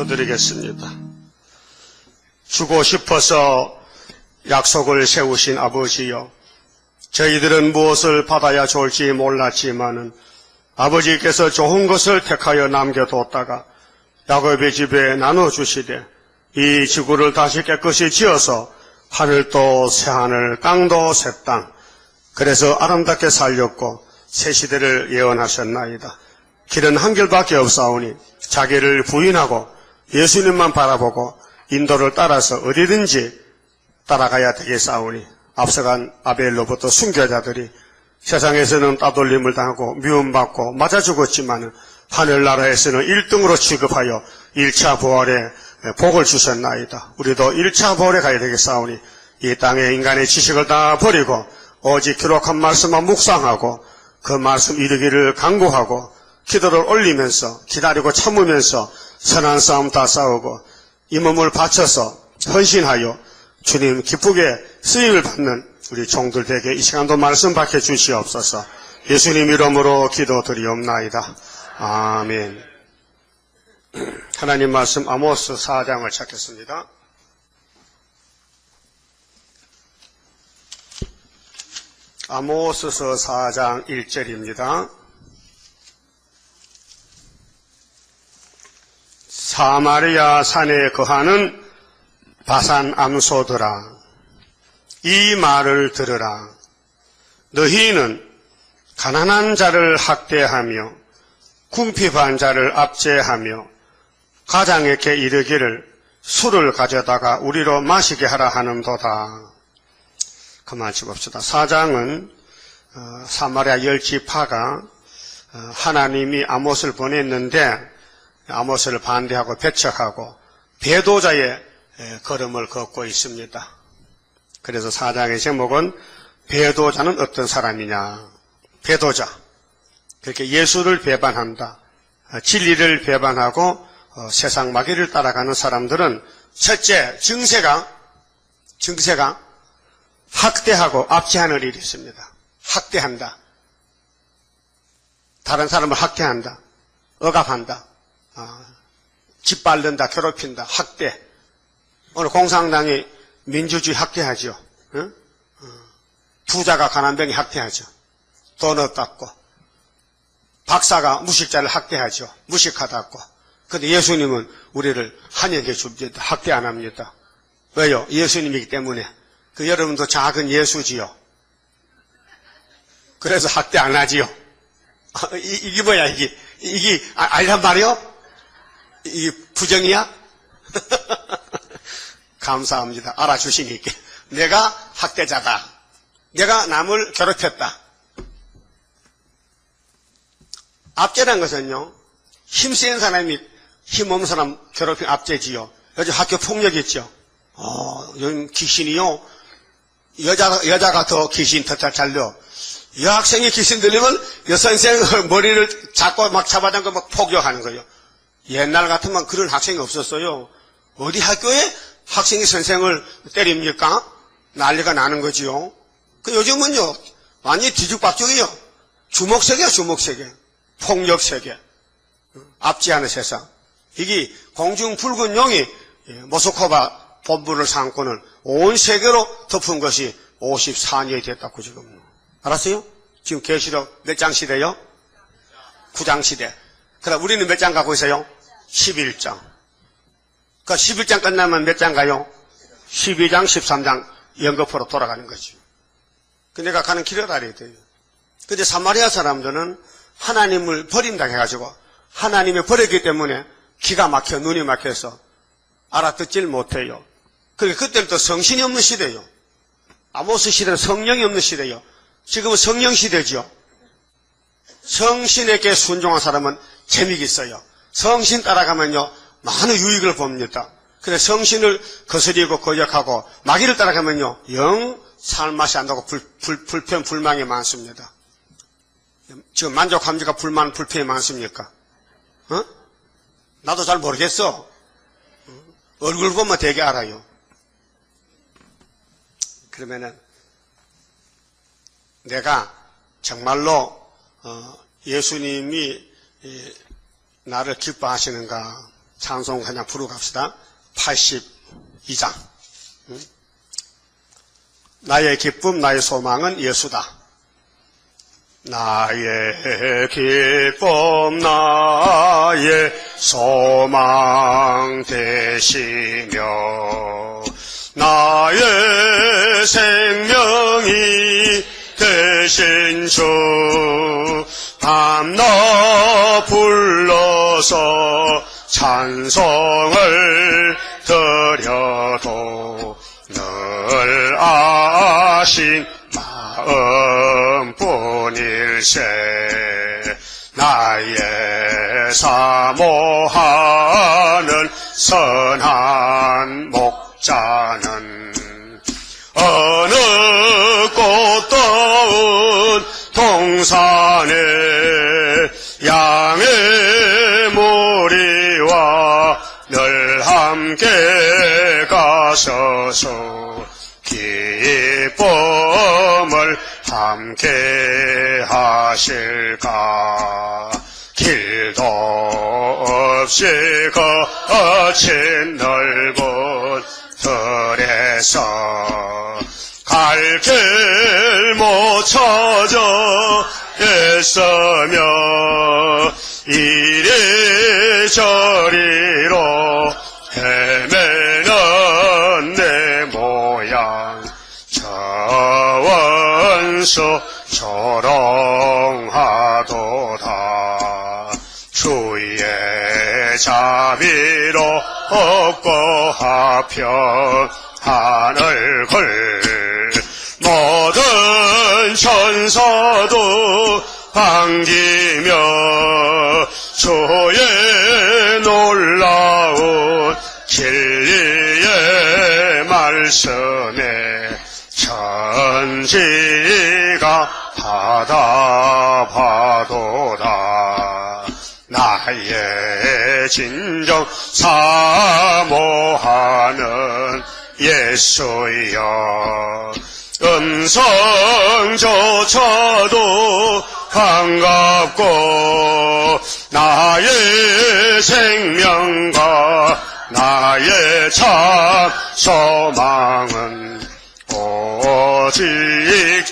기도드리겠습니다. 주고 싶어서 약속을 세우신 아버지여, 저희들은 무엇을 받아야 좋을지 몰랐지만은 아버지께서 좋은 것을 택하여 남겨뒀다가 야곱의 집에 나눠주시되 이 지구를 다시 깨끗이 지어서 하늘도 새하늘 땅도 새 땅, 그래서 아름답게 살렸고 새 시대를 예언하셨나이다. 길은 한 길밖에 없사오니 자기를 부인하고 예수님만 바라보고 인도를 따라서 어디든지 따라가야 되겠사오니 앞서간 아벨로부터 순교자들이 세상에서는 따돌림을 당하고 미움받고 맞아 죽었지만 하늘나라에서는 1등으로 취급하여 1차 부활에 복을 주셨나이다. 우리도 1차 부활에 가야 되겠사오니 이 땅에 인간의 지식을 다 버리고 오직 기록한 말씀만 묵상하고 그 말씀 이루기를 간구하고 기도를 올리면서 기다리고 참으면서 선한 싸움 다 싸우고 이 몸을 바쳐서 헌신하여 주님 기쁘게 쓰임을 받는 우리 종들 되게 이 시간도 말씀 밝혀 주시옵소서. 예수님 이름으로 기도드리옵나이다. 아멘. 하나님 말씀 아모스 4장을 찾겠습니다. 아모스서 4장 1절입니다. 사마리아 산에 거하는 바산 암소들아, 이 말을 들으라. 너희는 가난한 자를 학대하며 궁핍한 자를 압제하며 가장에게 이르기를 술을 가져다가 우리로 마시게 하라 하는도다. 그만 집읍시다. 4장은 사마리아 열지파가 하나님이 아모스를 보냈는데 아모스를 반대하고 배척하고 배도자의 걸음을 걷고 있습니다. 그래서 4장의 제목은 배도자는 어떤 사람이냐. 배도자. 그렇게 예수를 배반한다. 진리를 배반하고 세상 마귀를 따라가는 사람들은 첫째 증세가 학대하고 압제하는 일이 있습니다. 학대한다. 다른 사람을 학대한다. 억압한다. 짓밟는다. 괴롭힌다. 학대. 오늘 공산당이 민주주의 학대하죠. 응? 부자가 가난병이 학대하죠. 돈 없다고. 박사가 무식자를 학대하죠. 무식하다고. 그런데 예수님은 우리를 환영해 줍니다. 학대 안 합니다. 왜요? 예수님이기 때문에. 여러분도 작은 예수지요. 그래서 학대 안 하지요. 이게 뭐야, 이게 아니란 말이요? 이게 부정이야? 감사합니다. 알아주시니까. 내가 학대자다. 내가 남을 괴롭혔다. 압제란 것은요, 힘센 사람이 힘없는 사람 괴롭힌 압제지요. 요즘 학교 폭력 있죠. 요즘 귀신이요. 여자가 더 귀신 더 잘 들려. 여학생이 귀신 들리면 여선생 머리를 잡고 막 잡아당겨 막 폭력하는 거예요. 옛날 같으면 그런 학생이 없었어요. 어디 학교에 학생이 선생을 때립니까? 난리가 나는 거지요. 요즘은요, 완전히 뒤죽박죽이요. 주먹세계야, 주먹세계. 폭력세계. 압제하는 세상. 이게 공중 붉은 용이 모스크바 본부를 삼고는 온 세계로 덮은 것이 54년이 됐다고 지금. 알았어요? 지금 계시록 몇 장 시대요? 9장 시대. 그럼 우리는 몇 장 가고 있어요? 11장. 그러니까 11장 끝나면 몇 장 가요? 12장, 13장 연거푸로 돌아가는 거죠. 내가 가는 길을 알아야 돼요. 근데 사마리아 사람들은 하나님을 버린다 해가지고 하나님이 버렸기 때문에 기가 막혀 눈이 막혀서 알아듣질 못해요. 그러니까 그때부터 성신이 없는 시대예요. 아모스 시대는 성령이 없는 시대예요. 지금은 성령 시대죠. 성신에게 순종한 사람은 재미가 있어요. 성신 따라가면요 많은 유익을 봅니다. 그래서 성신을 거스리고 거역하고 마귀를 따라가면요 영 살맛이 안 나고 불편 불만이 많습니다. 지금 만족합니까? 불만 불편이 많습니까? 나도 잘 모르겠어. 얼굴 보면 되게 알아요. 그러면은 내가 정말로 예수님이 나를 기뻐하시는가? 찬송 그냥 부르고 갑시다. 82장. 나의 기쁨, 나의 소망은 예수다. 나의 기쁨, 나의 소망 되시며 나의 생명이 되신 주 밤낮 불러서 찬송을 드려도 늘 아신 마음뿐일세. 나의 사모하는 선한 목자는 어느 꽃다운 동산에 양의 무리와 늘 함께 가셔서 기쁨을 함께 하실까. 길도 없이 거친 넓은 들에서 갈 길 못 찾아 애쓰며 이리저리로 헤매는 내 모양 저 원수 조롱하도다. 주의 자비로 없고 하편 하늘글 모든 천사도 반기며 주의 놀라운 진리의 말씀에 천지가 받아봐도다. 나의 진정 사모하는 예수여 음성조차도 반갑고 나의 생명과 나의 참 소망은 오직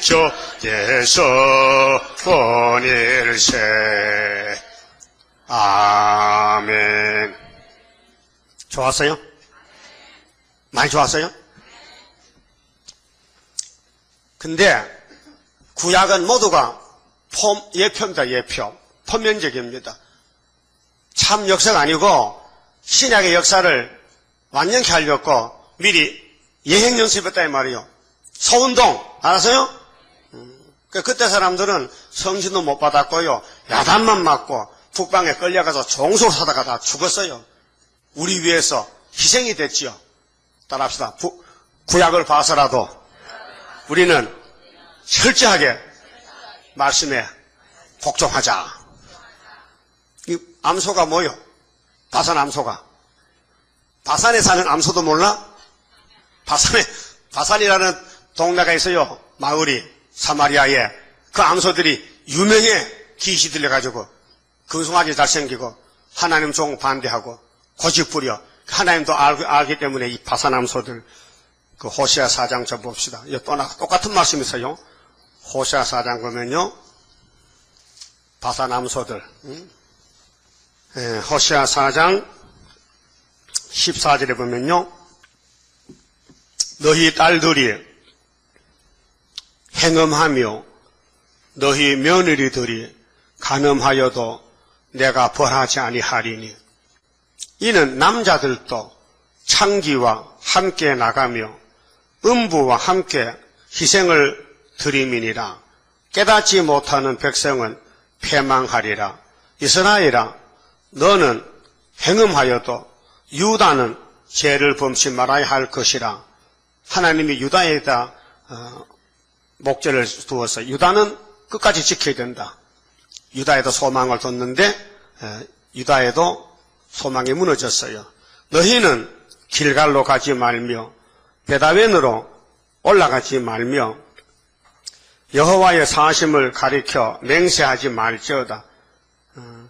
주 예수뿐일세. 아멘. 좋았어요? 많이 좋았어요? 근데 구약은 모두가 예표입니다. 예표. 표면적입니다. 참 역사가 아니고 신약의 역사를 완전히 하려고 미리 예행 연습했다 이 말이에요. 서운동 알았어요? 그때 사람들은 성신도 못 받았고요. 야단만 맞고 북방에 끌려가서 종소를 하다가 다 죽었어요. 우리 위해서 희생이 됐지요. 따라합시다. 구약을 봐서라도 우리는 철저하게 말씀에 복종하자. 이 암소가 뭐요? 바산 암소가. 바산에 사는 암소도 몰라? 바산이라는 동네가 있어요. 마을이 사마리아에. 그 암소들이 유명해. 기시 들려가지고 근성하게 잘생기고 하나님 종 반대하고 고집 부려. 하나님도 알기 때문에 이 바산 암소들. 그 호세아 4장 좀 봅시다. 이거 똑같은 말씀이 있어요. 호세아 4장 보면요. 바산 암소들. 호세아 4장 14절에 보면요. 너희 딸들이 행음하며 너희 며느리들이 간음하여도 내가 벌하지 아니하리니 이는 남자들도 창기와 함께 나가며 음부와 함께 희생을 드림이니라. 깨닫지 못하는 백성은 패망하리라. 이스라엘아 너는 행음하여도 유다는 죄를 범치 말아야 할 것이라. 하나님이 유다에다 목재를 두어서 유다는 끝까지 지켜야 된다. 유다에도 소망을 뒀는데 유다에도 소망이 무너졌어요. 너희는 길갈로 가지 말며 베다웬으로 올라가지 말며 여호와의 사심을 가리켜 맹세하지 말지어다.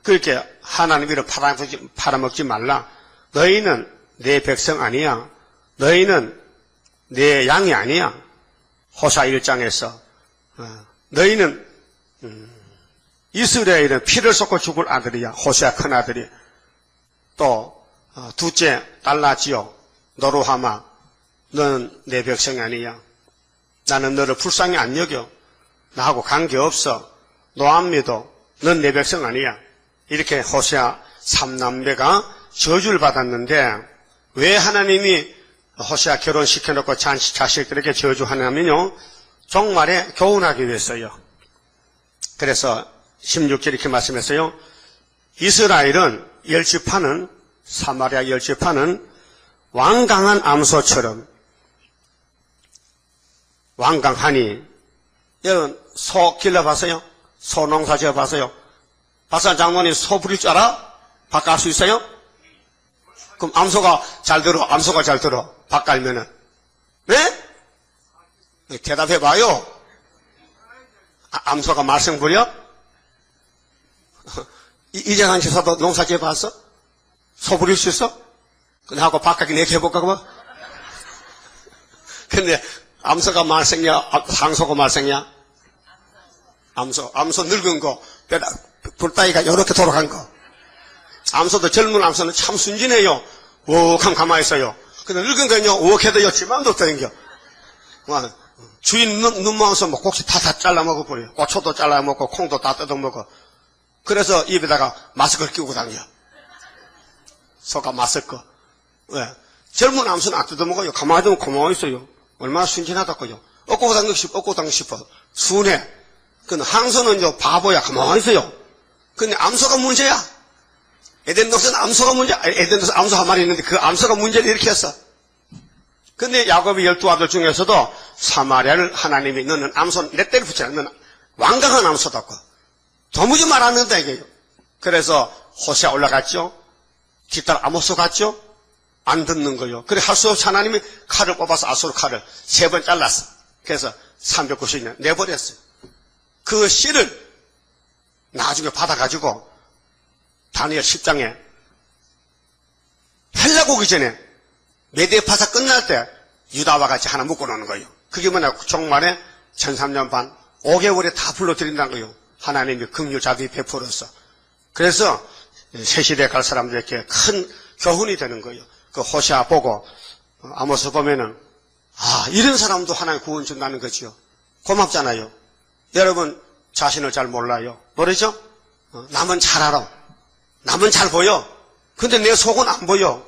그렇게 하나님 위로 팔아먹지 말라. 너희는 내 백성 아니야. 너희는 내 양이 아니야. 호사 1장에서 너희는 이스라엘은 피를 쏟고 죽을 아들이야. 호세아 큰아들이. 또 둘째 달라지요. 노루하마 너는 내 백성이 아니야. 나는 너를 불쌍히 안 여겨. 나하고 관계없어. 노암미도 넌 내 백성 아니야. 이렇게 호세아 3남매가 저주를 받았는데 왜 하나님이 호세아 결혼시켜놓고 자식들에게 저주하냐면요. 종말에 교훈하기 위해서요. 그래서 16절 이렇게 말씀했어요. 이스라엘은 열지파는 사마리아 열지파는 완강한 암소처럼 완강하니 여러분 소 길러봤어요? 소 농사 지어봤어요? 박사 장모님 소 부릴 줄 알아? 밥 깔 수 있어요? 그럼 암소가 잘 들어. 암소가 잘 들어. 밥 깔면은. 네? 대답해봐요. 암소가 말썽 부려? 이재상 지사도 농사 지어봤어? 소 부릴 수 있어? 근데 하고 바깥에 내게 해볼까 그만? 근데 암소가 말썽이야? 상소가 말썽이야? 암소 늙은 거 불따위가 이렇게 돌아간 거. 암소도 젊은 암소는 참 순진해요. 오감 가만히 있어요. 근데 늙은 거는요 오해도 지만도 떠댕겨. 주인 눈망서 뭐 곡식 다 잘라먹어 버려요. 고초도 잘라먹고 콩도 다 뜯어먹어. 그래서 입에다가 마스크를 끼고 다녀. 소가 마스크. 왜? 젊은 암소는 안 뜯어먹어요. 가만히 두면 고마워 있어요. 얼마나 순진하다고요. 얻고 당기고 싶어. 순해. 근데 항소는요 바보야. 가만히 있어요. 근데 암소가 문제야. 에덴 동산은 암소가 문제야. 에덴 동산 암소 한 마리 있는데 그 암소가 문제를 일으켰어. 근데 야곱의 12아들 중에서도 사마리아를 하나님이 너는 암소 내 때를 붙여라. 너는 완강한 암소다고. 도무지 말 안 한다 이게요. 그래서 호세아 올라갔죠. 뒷딸 아모스 갔죠. 안 듣는 거요. 그래 할 수 없이 하나님이 칼을 뽑아서 아수르 칼을 3번 잘랐어. 그래서 390년 내버렸어요. 그 씨를 나중에 받아가지고 다니엘 10장에 헬라가 오기 전에 메데파사 끝날 때 유다와 같이 하나 묶어놓는 거예요. 그게 뭐냐 종말에 1300년 반 5개월에 다 불러들인다는 거예요. 하나님이 긍휼 자비 베풀어서. 그래서 새 시대에 갈 사람들에게 큰 교훈이 되는 거예요. 그 호세아 보고 아모스 보면은 이런 사람도 하나님 구원 준다는 거지요. 고맙잖아요. 여러분 자신을 잘 몰라요. 모르죠? 남은 잘 알아. 남은 잘 보여. 근데 내 속은 안 보여.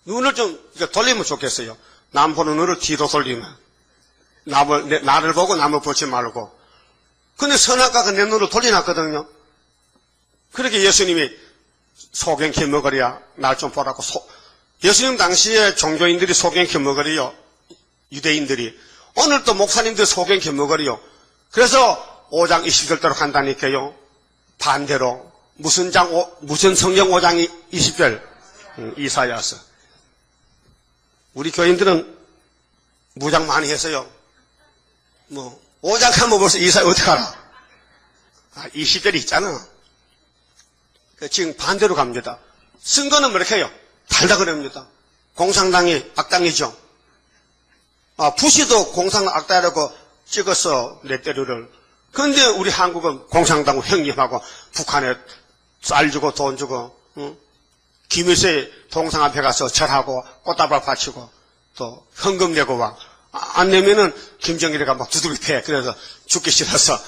눈을 좀 돌리면 좋겠어요. 남 보는 눈을 뒤로 돌리면. 나를 보고 남을 보지 말고. 근데 선악과가 내 눈을 돌려놨거든요. 그렇게 예수님이 소경키 먹으랴 날 좀 보라고. 예수님 당시에 종교인들이 소경키 먹으리요. 유대인들이. 오늘도 목사님들 소경키 먹으리요. 그래서 5장 20절대로 간다니까요. 반대로. 무슨 성경 5장 20절? 이사야서. 우리 교인들은 무장 많이 했어요. 5장 하면 벌써 이사야 어떻게 알아? 20절이 있잖아. 지금 반대로 갑니다. 선거는 뭐 이렇게 해요? 달다 그럽니다. 공산당이 악당이죠. 부시도 공산당 악당이라고 찍었어, 레테르를. 그런데 우리 한국은 공산당 형님하고 북한에 쌀 주고 돈 주고, 김일세 동상 앞에 가서 절하고 꽃다발 바치고 또 헌금 내고 와. 안 내면은 김정일이가 막 두들겨 패. 그래서 죽기 싫어서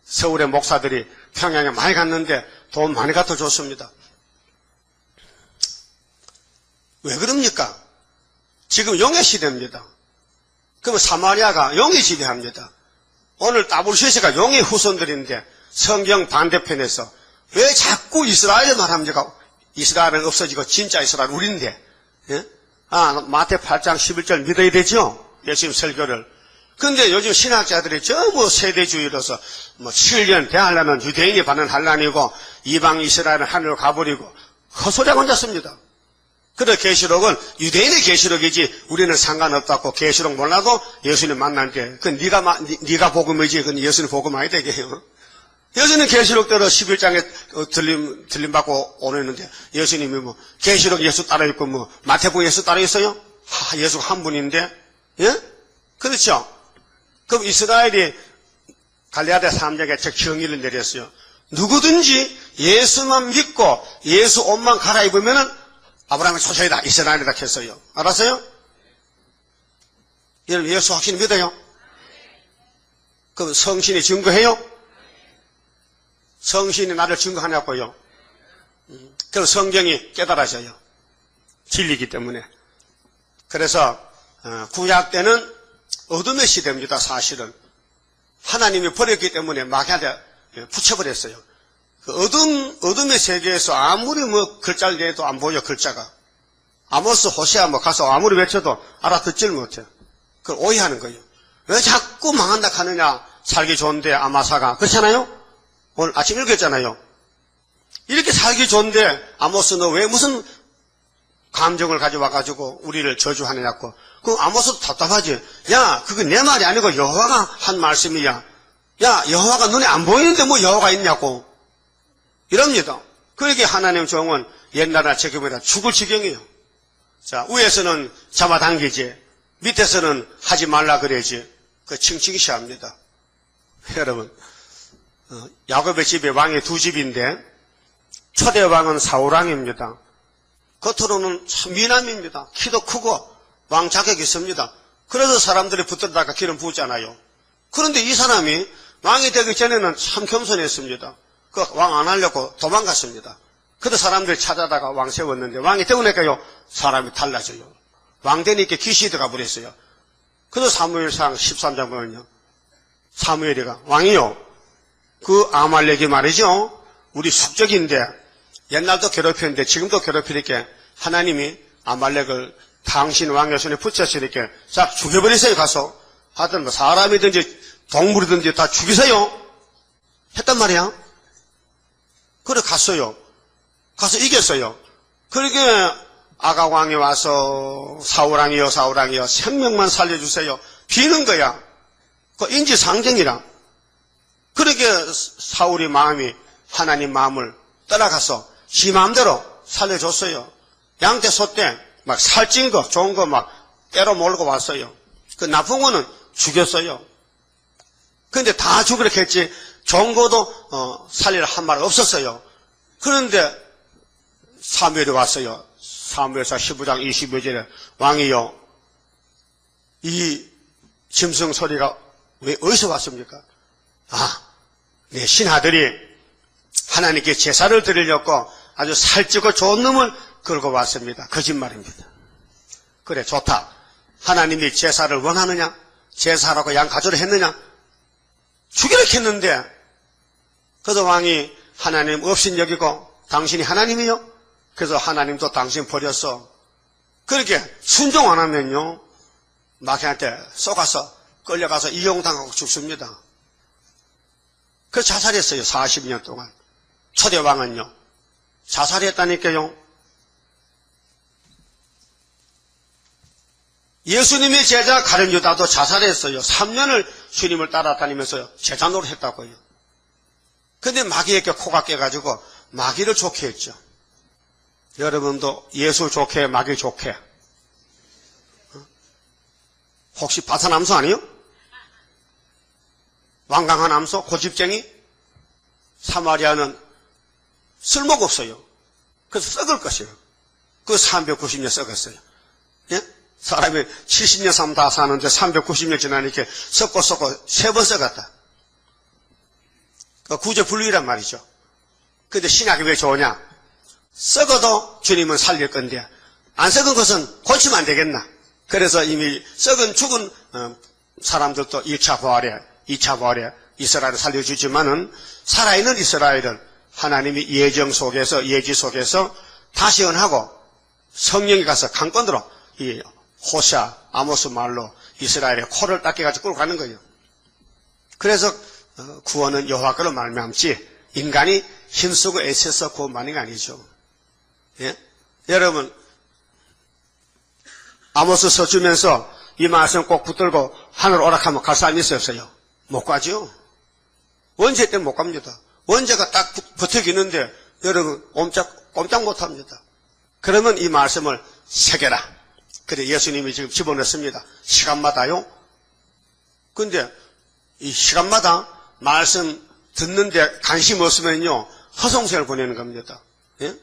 서울의 목사들이 평양에 많이 갔는데 돈 많이 갖다 줬습니다. 왜 그럽니까? 지금 용의 시대입니다. 그러면 사마리아가 용이 지배합니다. 오늘 따블시스가 용의 후손들인데 성경 반대편에서 왜 자꾸 이스라엘을 말합니까? 이스라엘은 없어지고 진짜 이스라엘 우리인데. 예? 마태 8장 11절 믿어야 되죠? 예수님 설교를. 근데 요즘 신학자들이 전부 세대주의로서 7년 대환란은 유대인이 받는 환란이고 이방 이스라엘은 하늘로 가버리고 헛소리하고 앉았습니다. 그래 계시록은 유대인의 계시록이지 우리는 상관없다고. 계시록 몰라도 예수님 만날 때 그 네가 복음이지 그건 예수님 복음 아니다 이게요. 예수님 계시록대로 11장에 들림 받고 오랬는데 예수님이 뭐 계시록 예수 따로 있고 뭐 마태복음 예수 따로 있어요? 예수가 한 분인데, 예? 그렇죠? 그럼 이스라엘이 갈레아대 3장에 즉 정의를 내렸어요. 누구든지 예수만 믿고 예수 옷만 갈아입으면은 아브라함의 소속이다, 이스라엘이다 했어요. 알았어요? 여러분 예수 확실히 믿어요? 그럼 성신이 증거해요? 성신이 나를 증거하냐고요? 그럼 성경이 깨달아져요. 진리이기 때문에. 그래서 구약 때는 어둠의 시대입니다. 사실은 하나님이 버렸기 때문에 마귀한테 붙여버렸어요. 그 어둠의 세계에서 아무리 뭐 글자를 내도 안 보여. 글자가 아모스 호세아 뭐 가서 아무리 외쳐도 알아듣질 못해요. 그걸 오해하는 거예요. 왜 자꾸 망한다 하느냐. 살기 좋은데 아마사가 그렇잖아요. 오늘 아침 읽었잖아요. 이렇게 살기 좋은데 아모스 너 왜 무슨 감정을 가져와가지고 우리를 저주하느냐고. 그 아모스도 답답하지. 야 그거 내 말이 아니고 여호와가 한 말씀이야. 야 여호와가 눈에 안 보이는데 뭐 여호와가 있냐고 이럽니다. 그러게 하나님 종은 옛날이나 지금이나 죽을 지경이에요. 자 위에서는 잡아당기지 밑에서는 하지 말라 그래지. 그 칭칭시합니다. 여러분 야곱의 집에 왕이 두 집인데 초대 왕은 사울왕입니다. 겉으로는 참 미남입니다. 키도 크고 왕 자격이 있습니다. 그래서 사람들이 붙들다가 기름 부었잖아요. 그런데 이 사람이 왕이 되기 전에는 참 겸손했습니다. 그 왕 안 하려고 도망갔습니다. 그래도 사람들이 찾아다가 왕 세웠는데 왕이 되고 나니까요 사람이 달라져요. 왕 되니까 귀신이 들어가 버렸어요. 그래서 사무엘상 13장 보면요 사무엘이가 왕이요 그 아말렉이 말이죠 우리 숙적인데 옛날도 괴롭혔는데 지금도 괴롭히니까 하나님이 아말렉을 당신 왕의 손에 붙였으니까 싹 죽여버리세요. 가서 하여튼 뭐 사람이든지 동물이든지 다 죽이세요 했단 말이야. 그래 갔어요. 가서 이겼어요. 그러게 아가왕이 와서 사울왕이여 생명만 살려주세요 비는 거야. 그 인지상정이라. 그러게 사울이 마음이 하나님 마음을 따라가서 지 마음대로 살려줬어요. 양떼 소떼 막 살찐 거 좋은 거 막 때려 몰고 왔어요. 그 나쁜 거는 죽였어요. 그런데 다 죽으려고 했지 좋은 거도 살릴 한 말 없었어요. 그런데 사무엘이 왔어요. 사무엘상 15장 22절에 왕이요 이 짐승 소리가 왜 어디서 왔습니까? 내 신하들이 하나님께 제사를 드리려고 아주 살찌고 좋은 놈을 끌고 왔습니다. 거짓말입니다. 그래 좋다. 하나님이 제사를 원하느냐? 제사라고 양 가져를 했느냐? 죽이려 했는데 그래서 왕이 하나님 없인 여기고 당신이 하나님이요? 그래서 하나님도 당신 버렸어. 그렇게 순종 안 하면요 마귀한테 쏘가서 끌려가서 이용당하고 죽습니다. 그래서 자살했어요. 40년 동안. 초대왕은요 자살했다니까요. 예수님의 제자 가룟 유다도 자살했어요. 3년을 주님을 따라다니면서 제자 노릇했다고요. 근데 마귀에게 코가 깨가지고 마귀를 좋게 했죠. 여러분도 예수 좋게 마귀 좋게 혹시 바사남소 아니요? 완강한 암소 고집쟁이 사마리아는 쓸모가 없어요. 그래서 썩을 것이에요. 그 390년 썩었어요. 예? 사람이 70년 살면 다 사는데 390년 지나니까 썩고 3번 썩었다. 그 구제불능이란 말이죠. 근데 신약이 왜 좋으냐? 썩어도 주님은 살릴 건데 안 썩은 것은 고치면 안 되겠나? 그래서 이미 썩은 죽은 사람들도 1차 부활에 2차 부활에 이스라엘을 살려주지만은 살아있는 이스라엘은 하나님이 예정 속에서 예지 속에서 다시 언하고 성령이 가서 강권으로 이 호샤 아모스 말로 이스라엘의 코를 닦여가지고 끌고 가는 거예요. 그래서 구원은 여호와 거로 말미암지 인간이 힘쓰고 애써서 구원받는 게 아니죠. 예? 여러분 아모스서 주면서 이 말씀 꼭 붙들고 하늘 오락하면 갈 사람이 있어요? 없어요? 못 가죠. 원죄 때는 못 갑니다. 원죄가 딱 붙어있는데 여러분 꼼짝 못 합니다. 그러면 이 말씀을 새겨라. 그래 예수님이 지금 집어넣습니다. 시간마다요. 근데 이 시간마다 말씀 듣는데 관심 없으면요 허송세를 보내는 겁니다. 예?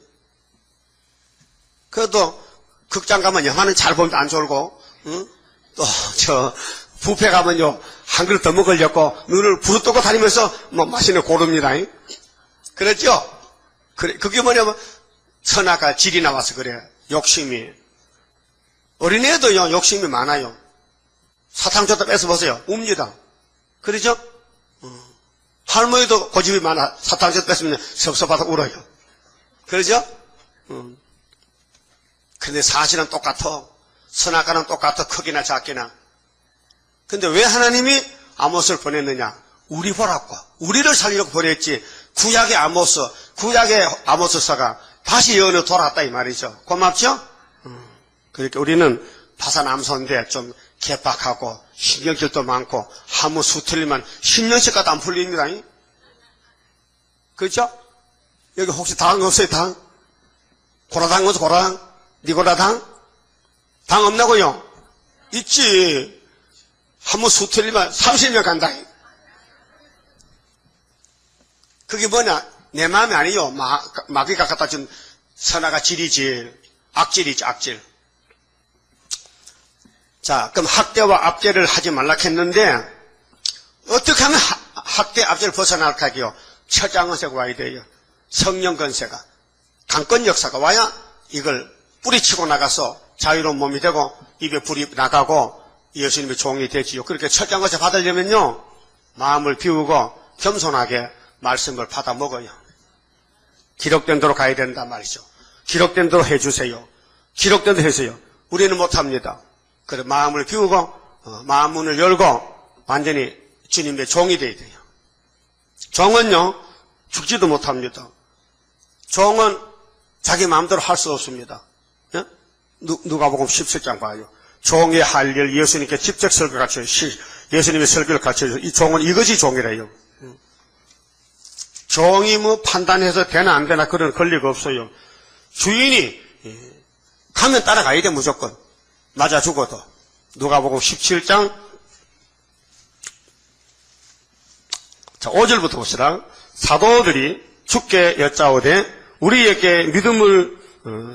그래도 극장 가면 영화는 잘 보면 안 졸고, 응? 또 저 뷔페 가면요 한 그릇 더 먹으려고 눈을 부릅뜨고 다니면서 뭐 맛있는 거 고릅니다. 그렇죠? 그래 그게 뭐냐면 선악과 질이 나와서 그래. 욕심이. 어린애도요 욕심이 많아요. 사탕 줬다 뺏어보세요. 웁니다. 그렇죠? 할머니도 고집이 많아. 사탕 줬다 뺏으면 섭섭하다 울어요. 그렇죠? 근데 사실은 똑같아. 선악과는 똑같아. 크기나 작기나. 근데 왜 하나님이 아모스를 보냈느냐? 우리 보라고. 우리를 살리려고 보냈지. 구약의 아모스서가 다시 예언으로 돌아왔다 이 말이죠. 고맙죠? 그러니까 우리는 파산암소인데 좀 개박하고 신경질도 많고 한무 수틀리면 10년씩 가도 안 풀립니다. 그렇죠? 여기 혹시 당 없어요? 당? 고라당 없어? 고라당? 니고라당? 당 없나고요? 있지. 한무 수틀리면 30년 간다. 그게 뭐냐? 내 마음이 아니요. 마귀가 갖다 준 선악과 질이지. 악질이지, 악질. 자, 그럼 학대와 압제를 하지 말라 했는데, 어떻게 하면 학대, 압제를 벗어날까 하기요? 처장은세가 와야 돼요. 성령 건세가. 강권 역사가 와야 이걸 뿌리치고 나가서 자유로운 몸이 되고, 입에 불이 나가고, 예수님의 종이 되지요. 그렇게 처장건세 받으려면요, 마음을 비우고, 겸손하게 말씀을 받아 먹어요. 기록된 대로 가야 된다 말이죠. 기록된 대로 해주세요. 기록된 대로 해주세요. 우리는 못합니다. 그래 마음을 비우고 마음 문을 열고 완전히 주님의 종이 되어야 돼요. 종은요 죽지도 못합니다. 종은 자기 마음대로 할 수 없습니다. 예? 누가복음 17장 봐요. 종의 할 일 예수님께 직접 설교를 가르쳐요. 예수님의 설교를 가르쳐요. 이 종은 이것이 종이래요. 종이 뭐 판단해서 되나 안 되나 그런 권리가 없어요. 주인이 가면 따라가야 돼 무조건. 맞아 죽어도. 누가복음 17장 자 5절부터 봅시다. 사도들이 주께 여짜오되 우리에게 믿음을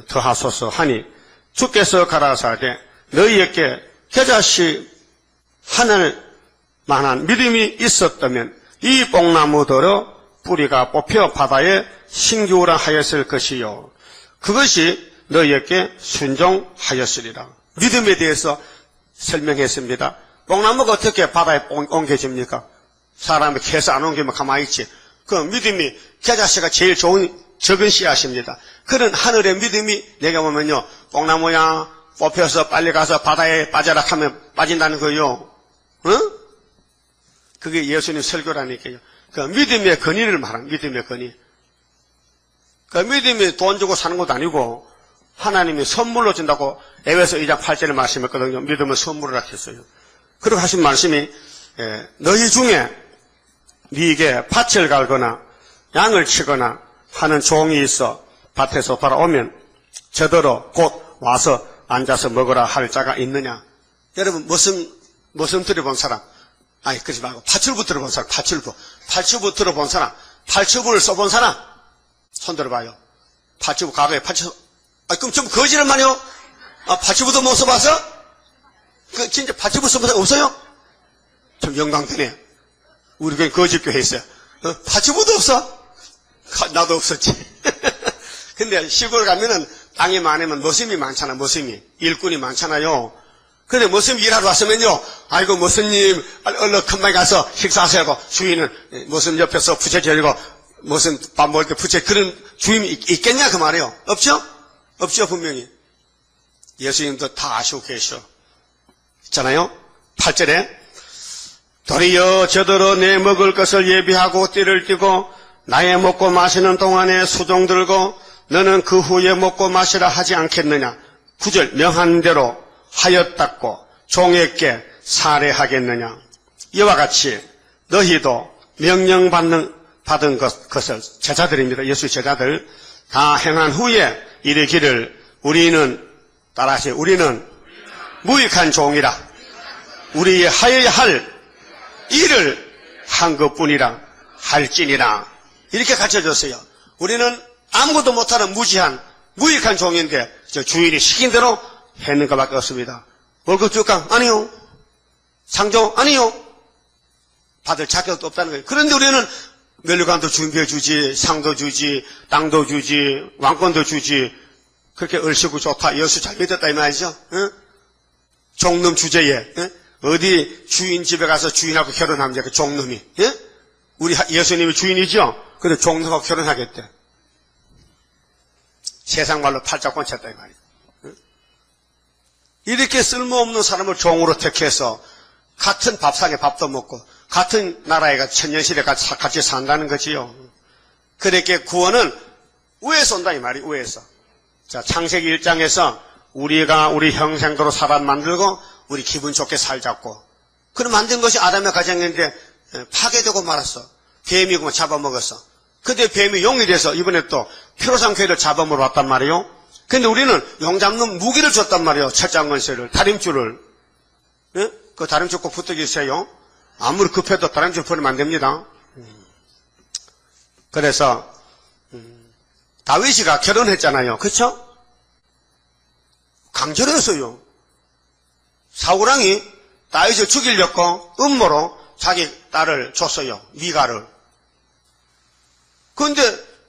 더하소서 하니 주께서 가라사대 너희에게 겨자씨 하늘 만한 믿음이 있었다면 이 뽕나무더러 뿌리가 뽑혀 바다에 신기우라 하였을 것이요 그것이 너희에게 순종하였으리라. 믿음에 대해서 설명했습니다. 뽕나무가 어떻게 바다에 옮겨집니까? 사람이 캐서 안 옮기면 가만히 있지. 그 믿음이 겨자씨가 제일 좋은 적은 씨앗입니다. 그런 하늘의 믿음이 내가 보면요 뽕나무야 뽑혀서 빨리 가서 바다에 빠져라 하면 빠진다는 거요. 응? 그게 예수님 설교라니까요. 그 믿음의 근위를 말하는 믿음의 근위. 그 믿음이 돈 주고 사는 것도 아니고 하나님이 선물로 준다고 에베소 2장 8절에 말씀했거든요. 믿음은 선물을 하셨어요. 그리고 하신 말씀이 너희 중에 네게 밭을 갈거나 양을 치거나 하는 종이 있어 밭에서 돌아오면 저더러 곧 와서 앉아서 먹으라 할 자가 있느냐. 여러분 무슨 들어본 사람 아니 그러지 말고 파출부 들어본 사람 파출부 들어본 사람 파출부를 써본 사람 손 들어봐요. 파출부 과거에 그럼 좀 거짓을 말이요. 파출부도 못 써봐서? 진짜 파출부 써본 사람 없어요? 좀 영광되네. 우리 교회 거짓교회 있어요. 파출부도 없어? 나도 없었지. 근데 시골 가면은 땅이 많으면 머슴이 많잖아. 머슴이 일꾼이 많잖아요. 근데 머슴 일하러 왔으면요 아이고 머슴님 얼른 큰방에 가서 식사하세요. 주인은 머슴 옆에서 부채 절고 머슴 밥 먹을 때 부채 그런 주임이 있겠냐 그 말이에요. 없죠? 없죠 분명히. 예수님도 다 아시고 계셔. 있잖아요. 8절에 도리어 저더러 내 먹을 것을 예비하고 띠를 띠고 나의 먹고 마시는 동안에 수종 들고 너는 그 후에 먹고 마시라 하지 않겠느냐. 9절 명한 대로 하였다고 종에게 살해하겠느냐. 이와 같이 너희도 받은 것을 제자들입니다. 예수 제자들 다 행한 후에 이르기를 우리는 따라하세요. 우리는 무익한 종이라 우리의 하여야 할 일을 한 것뿐이라 할지니라 이렇게 가르쳐줬어요. 우리는 아무것도 못하는 무익한 종인데 저 주인이 시킨 대로 했는 것밖에 없습니다. 월급 줄까? 아니요. 상조? 아니요. 받을 자격도 없다는 거예요. 그런데 우리는 면류관도 준비해 주지, 상도 주지, 땅도 주지, 왕권도 주지. 그렇게 얼씨구 좋다, 여수 잘 믿었다 이 말이죠. 응? 종놈 주제에 응? 어디 주인 집에 가서 주인하고 결혼하면 그 종놈이 응? 우리 예수님이 주인이죠. 근데 종놈하고 결혼하겠대. 세상 말로 팔짝 꼰쳤다 이 말이죠. 응? 이렇게 쓸모없는 사람을 종으로 택해서 같은 밥상에 밥도 먹고 같은 나라에 천년시대 같이 산다는 거지요. 그렇게 구원은 위에서 온다 이 말이 위에서. 자, 창세기 1장에서 우리가 우리 형상대로 사람 만들고 우리 기분 좋게 살자고. 그럼 만든 것이 아담의 가정인데 파괴되고 말았어. 뱀이 잡아먹었어. 근데 뱀이 용이 돼서 이번에 또 피로상쾌를 잡아먹으러 왔단 말이에요. 근데 우리는 용 잡는 무기를 줬단 말이에요. 찻장건쇠를, 다림줄을. 예? 그 다림줄 꼭 붙어 계세요. 아무리 급해도 다림줄 버리면 안 됩니다. 그래서 다윗이가 결혼했잖아요. 그렇죠? 강제로 했어요. 사울왕이 다윗을 죽이려고 음모로 자기 딸을 줬어요. 미가를. 그런데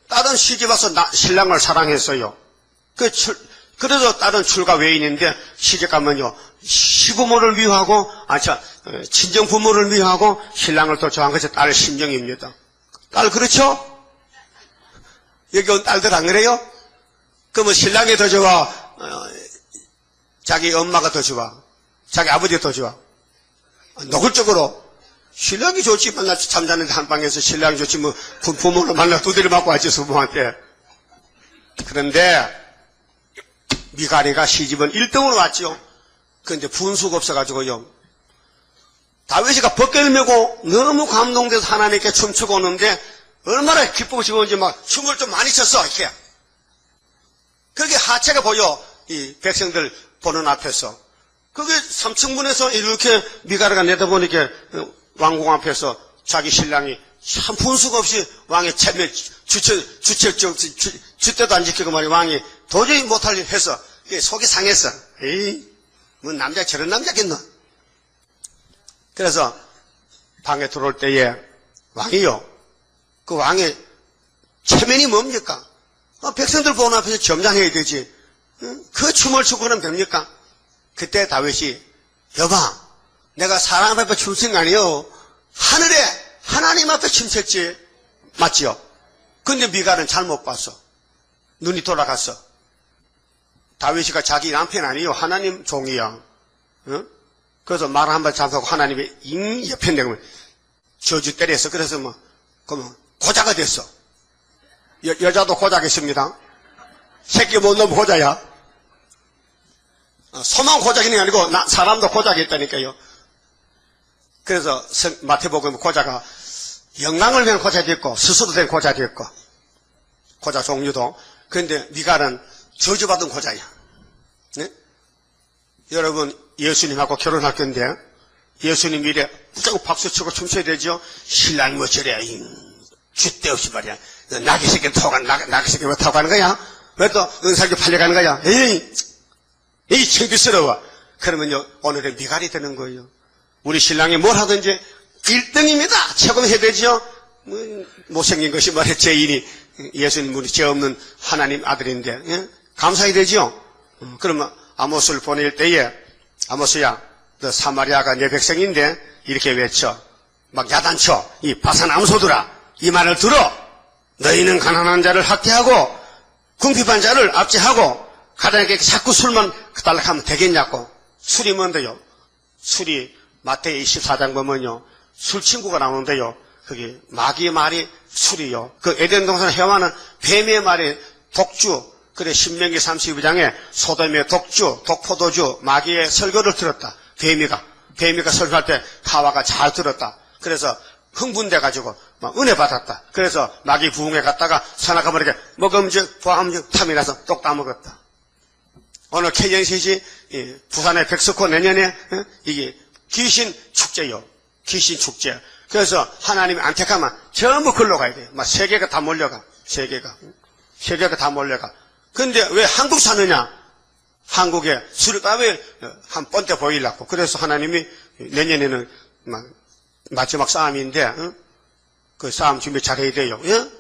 딸은 시집 와서 신랑을 사랑했어요. 그래서 딸은 출가 외인인데 시집 가면요. 시부모를 미워하고 친정 부모를 미워하고 신랑을 더 좋아한 것이 딸의 심정입니다. 딸 그렇죠? 여기 온 딸들 안 그래요? 그러면 신랑이 더 좋아? 자기 엄마가 더 좋아? 자기 아버지가 더 좋아? 노골적으로 신랑이 좋지. 만나 잠자는데 한방에서 신랑이 좋지 뭐 부모를 만나 두드려 맞고 왔지 부모한테. 그런데 미가리가 시집은 1등으로 왔죠. 그런데 분수가 없어가지고요. 다윗이가 벗개를 메고 너무 감동돼서 하나님께 춤추고 오는데 얼마나 기쁘고 즐거운지 막 춤을 좀 많이 췄어. 이렇게. 그게 하체가 보여. 이 백성들 보는 앞에서. 그게 3층문에서 이렇게 미가리가 내다보니까 왕궁 앞에서 자기 신랑이 참 분수가 없이 왕의 체면 주때도 안 지키고 말이야. 왕이 도저히 못할 일 해서 속이 상했어. 에이, 뭐 남자 저런 남자겠노. 그래서 방에 들어올 때에 왕이요. 그 왕의 체면이 뭡니까? 백성들 보는 앞에서 점장해야 되지. 그 춤을 추고 그러면 됩니까? 그때 다윗이 여봐, 내가 사람 앞에 춤춘 거 아니요. 하늘에 하나님 앞에 춤췄지. 맞지요? 근데 미갈은 잘못 봤어. 눈이 돌아갔어. 다윗이가 자기 남편 아니요. 하나님 종이야. 응? 그래서 말 한 번 잡고 하나님의 옆에 내면 저주 때렸어. 그래서 그러면 고자가 됐어. 여자도 고자겠습니다. 새끼 못 넣으면 고자야. 소만 고자기는 아니고 사람도 고자겠다니까요. 그래서 마태복음 고자가 영광을 위한 고자도 있고 스스로 된 고자도 있고 고자 종류도. 그런데 미갈은 저주받은 고자야. 네? 여러분 예수님하고 결혼할 건데 예수님 이래 무조건 박수치고 춤춰야 되죠. 신랑이 뭐 저래 줏대 없이 말이야. 나귀 새끼 타고 왜 타고 가는 거야? 왜 또 은사교 팔려가는 거야? 에이 창피스러워. 그러면요 오늘의 미갈이 되는 거예요. 우리 신랑이 뭘 하든지 1등입니다. 최고는 해야 되죠. 못생긴 것이 말이야. 죄인이 예수님 우리 죄 없는 하나님 아들인데 예? 감사해야 되죠. 그러면 아모스를 보낼 때에 아모스야 너 사마리아가 내 백성인데 이렇게 외쳐. 막 야단쳐. 이 바산 암소들아 이 말을 들어. 너희는 가난한 자를 학대하고 궁핍한 자를 압제하고 가난하게 자꾸 술만 달락하면 되겠냐고. 술이 뭔데요? 술이 마태의 24장 보면요 술 친구가 나오는데요 거기 마귀의 말이 술이요. 그 에덴 동산 해와는 뱀의 말이 독주. 그래 신명기 32장에 소돔의 독주, 독포도주, 마귀의 설교를 들었다. 뱀이가 설교할 때 하와가 잘 들었다. 그래서 흥분돼가지고 막 은혜 받았다. 그래서 마귀 부흥회 갔다가 산악가버리게 먹음직 보암직 탐이 나서 똑 따먹었다. 오늘 KNCC 부산의 백석호 내년에 이게 귀신 축제요. 귀신 축제. 그래서 하나님이 안 택하면 전부 글로 가야 돼요. 막 세계가 다 몰려가. 세계가 다 몰려가. 근데 왜 한국 사느냐? 한국에 수리값을 한 번째 보이려고. 그래서 하나님이 내년에는 막 마지막 싸움인데 그 싸움 준비 잘해야 돼요. 예?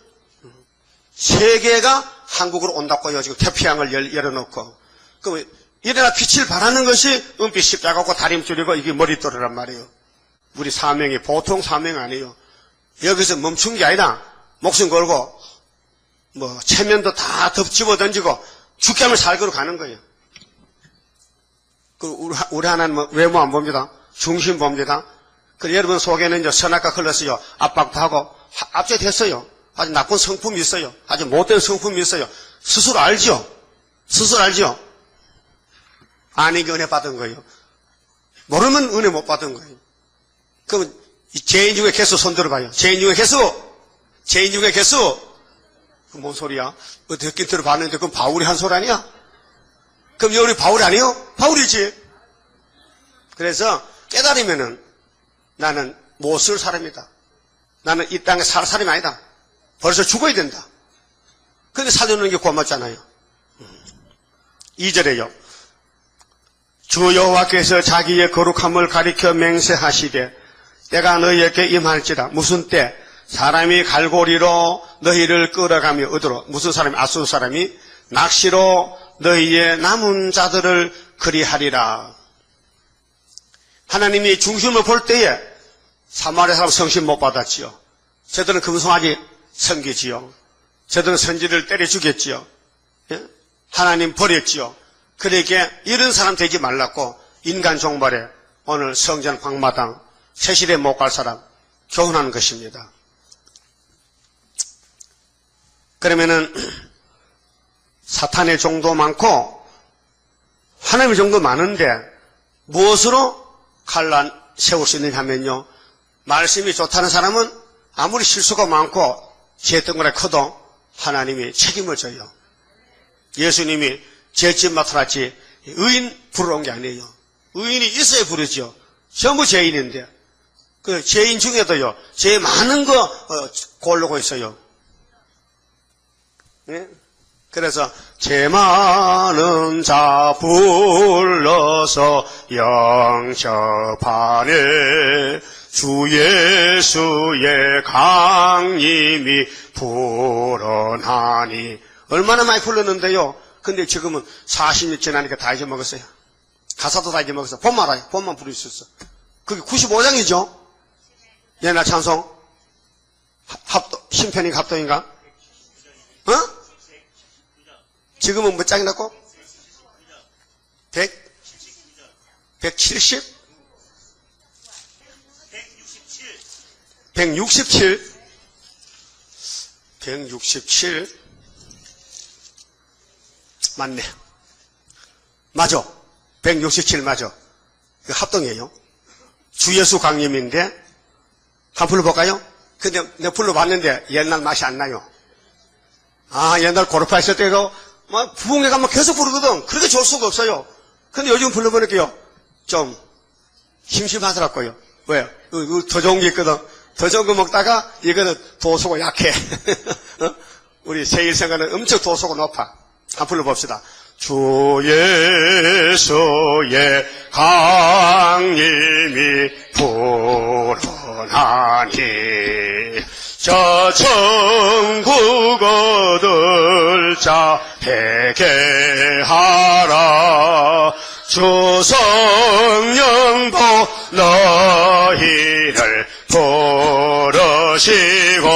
세계가 한국으로 온다고요. 지금 태평양을 열어놓고. 그 일어나 빛을 발하는 것이 은빛 십자가고 다림줄이고 이게 머릿돌이란 말이에요. 우리 사명이 보통 사명 아니에요. 여기서 멈춘 게 아니라 목숨 걸고 뭐 체면도 다 덮집어 던지고 죽게 살고로 가는 거예요. 그 우리 하나님은 외모 안 봅니다. 중심 봅니다. 그 여러분 속에는 이제 선악과 흘렀어요. 압박도 하고 압제됐어요. 아주 나쁜 성품이 있어요. 아주 못된 성품이 있어요. 스스로 알죠. 스스로 알죠. 아니게 은혜 받은 거예요. 모르면 은혜 못 받은 거예요. 그럼 죄인 중에 개수 손 들어봐요. 죄인 중에 개수. 그 뭔 소리야? 듣긴 들어봤는데 그건 바울이 한 소리 아니야? 그럼 여기 바울이 아니요? 바울이지. 그래서 깨달으면은 나는 못 쓸 사람이다. 나는 이 땅에 살 사람이 아니다. 벌써 죽어야 된다. 근데 살려놓는 게 고맙잖아요. 2절에요. 주 여호와께서 자기의 거룩함을 가리켜 맹세하시되 때가 너희에게 임할지라. 무슨 때? 사람이 갈고리로 너희를 끌어가며 어디로? 무슨 사람이? 아수르 사람이 낚시로 너희의 남은 자들을 그리하리라. 하나님이 중심을 볼 때에 사마리아 사람 성신 못 받았지요. 저들은 금송아지 섬기지요. 저들은 선지를 때려 죽였지요. 예? 하나님 버렸지요. 그러기에 이런 사람 되지 말라고 인간 종말에 오늘 성전 광마당 세실에 못 갈 사람 교훈하는 것입니다. 그러면은 사탄의 종도 많고 하나님의 종도 많은데 무엇으로 칼날 세울 수 있느냐 하면요. 말씀이 좋다는 사람은 아무리 실수가 많고 죄덩어리 커도 하나님이 책임을 져요. 예수님이 죄집 맡아놨지 의인 부르러 온 게 아니에요. 의인이 있어야 부르죠. 전부 죄인인데 그 죄인 중에도요. 죄 많은 거 고르고 있어요. 네? 그래서 죄 많은 자 불러서 영접하네 주 예수의 강림이 불어나니. 얼마나 많이 불렀는데요. 근데 지금은 40년 지나니까 다 잊어먹었어요. 가사도 다 잊어먹었어. 본만 알아요. 본만 부를 수 있어. 그게 95장이죠. 옛날 찬송 심편인가 합동인가? 지금은 몇 장이 났고? 170? 167 맞네. 맞아. 167 맞아. 그 합동이에요. 주 예수 강림인데 한 불러볼까요? 근데 내가 불러봤는데 옛날 맛이 안 나요. 아, 옛날 고르파 있을 때도 막 부흥회 가면 계속 부르거든. 그렇게 좋을 수가 없어요. 근데 요즘 불러보니까요 좀 심심하더라고요. 왜요? 더 좋은 게 있거든. 더 좋은 거 먹다가 이거는 도수가 약해. 우리 세일생활은 엄청 도수가 높아. 한번 불러봅시다. 주 예수의 강림이 불어나니 저 천국 얻을 자 회개하라. 주 성령도 너희를 부르시고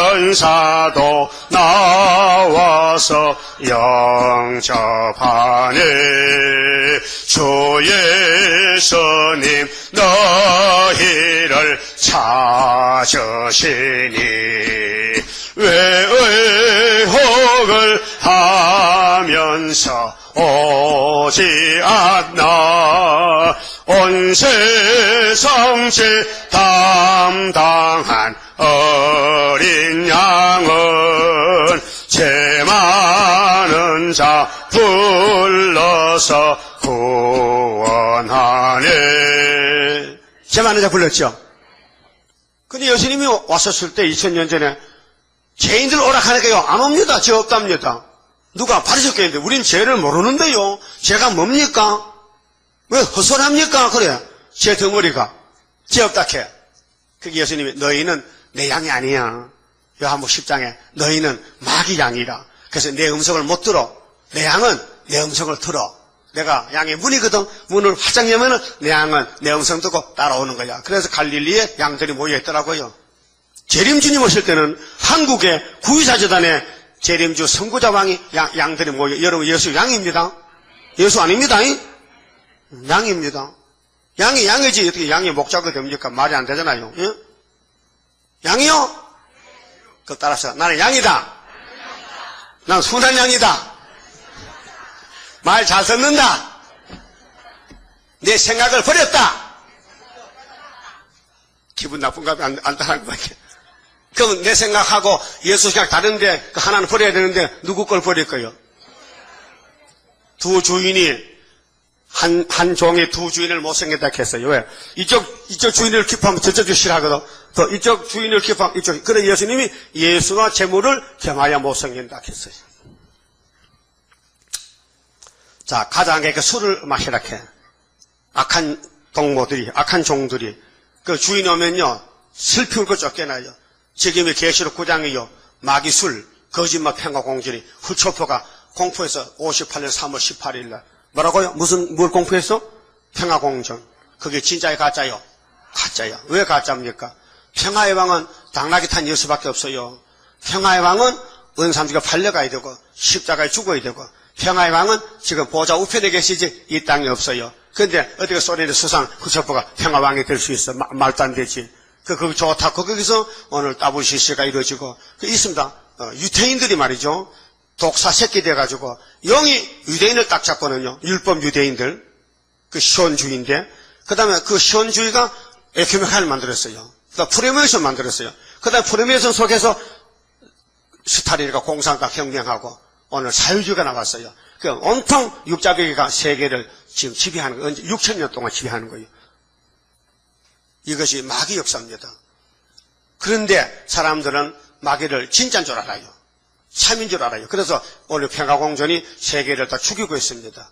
무천사도 나와서 영접하네. 주 예수님 너희를 찾으시니 외의혹을 하면서 오지 않나. 온 세상 죄 담당한 어린 양은 죄 많은 자 불러서 구원하네. 죄 많은 자 불렀죠. 근데 예수님이 왔었을 때 2000년 전에 죄인들 오락하니까요 안 옵니다. 죄 없답니다. 누가 바르셨겠는데 우린 죄를 모르는데요. 죄가 뭡니까? 왜 헛소리합니까? 그래. 죄 덩어리가 죄 없다 캐. 그게 예수님이 너희는 내 양이 아니야. 요한복음 10장에 너희는 마귀 양이라. 그래서 내 음성을 못 들어. 내 양은 내 음성을 들어. 내가 양의 문이거든. 문을 활짝 열면은 내 양은 내 음성 듣고 따라오는 거야. 그래서 갈릴리에 양들이 모여있더라고요. 재림주님 오실 때는 한국의 구유사재단에 재림주 선구자 왕이 양들이 모여. 여러분 예수 양입니다. 예수 아닙니다. 양입니다. 양이 양이지 어떻게 양이 목자가 됩니까? 말이 안 되잖아요. 예? 양이요? 그 따라서 나는 양이다. 난 순한 양이다. 말 잘 듣는다. 내 생각을 버렸다. 기분 나쁜가 안 따라하는 거야. 그럼 내 생각하고 예수 생각 다른데 그 하나는 버려야 되는데 누구 걸 버릴 거예요? 두 주인이 한 종이 두 주인을 못생겼다 했어요. 왜? 이쪽 주인을 기뻐하면 저쪽 주인 싫어하거든. 또 이쪽 주인을 기뻐하면 이쪽. 그래 예수님이 예수와 재물을 겸하여 못생긴다 했어요. 자, 가장에게 술을 마시라 해. 악한 동무들이, 악한 종들이. 그 주인 오면요, 슬피 울고 쫓겨나요. 지금이 계시록 9장이요. 마귀술, 거짓말 평화공전이 훌초포가 공포해서 58년 3월 18일 날. 뭐라고요? 뭘 공포했어? 평화공전. 그게 진짜요, 가짜요? 가짜요. 왜 가짜입니까? 평화의 왕은 당나귀 탄 예수밖에 없어요. 평화의 왕은 은삼지가 팔려가야 되고, 십자가에 죽어야 되고, 평화의 왕은 지금 보좌 우편에 계시지 이 땅에 없어요. 그런데 어떻게 소련의 수상 훌초포가 평화왕이 될 수 있어? 말도 안 되지. 그거 좋다고 거기서 오늘 WCC가 이루어지고 있습니다. 유태인들이 말이죠. 독사 새끼 돼가지고 영이 유대인을 딱 잡고는요. 율법 유대인들 그 시온주의인데 그 다음에 그 시온주의가 에큐메카를 만들었어요. 그 다음 프리메이션 만들었어요. 그 다음에 프리메이션 속에서 스탈린과 공산당 혁명하고 오늘 사회주의가 나왔어요. 그 온통 육자교계가 세계를 지금 지배하는 거예요. 6,000년 동안 지배하는 거예요. 이것이 마귀 역사입니다. 그런데 사람들은 마귀를 진짜인 줄 알아요. 참인 줄 알아요. 그래서 오늘 평화공전이 세계를 다 죽이고 있습니다.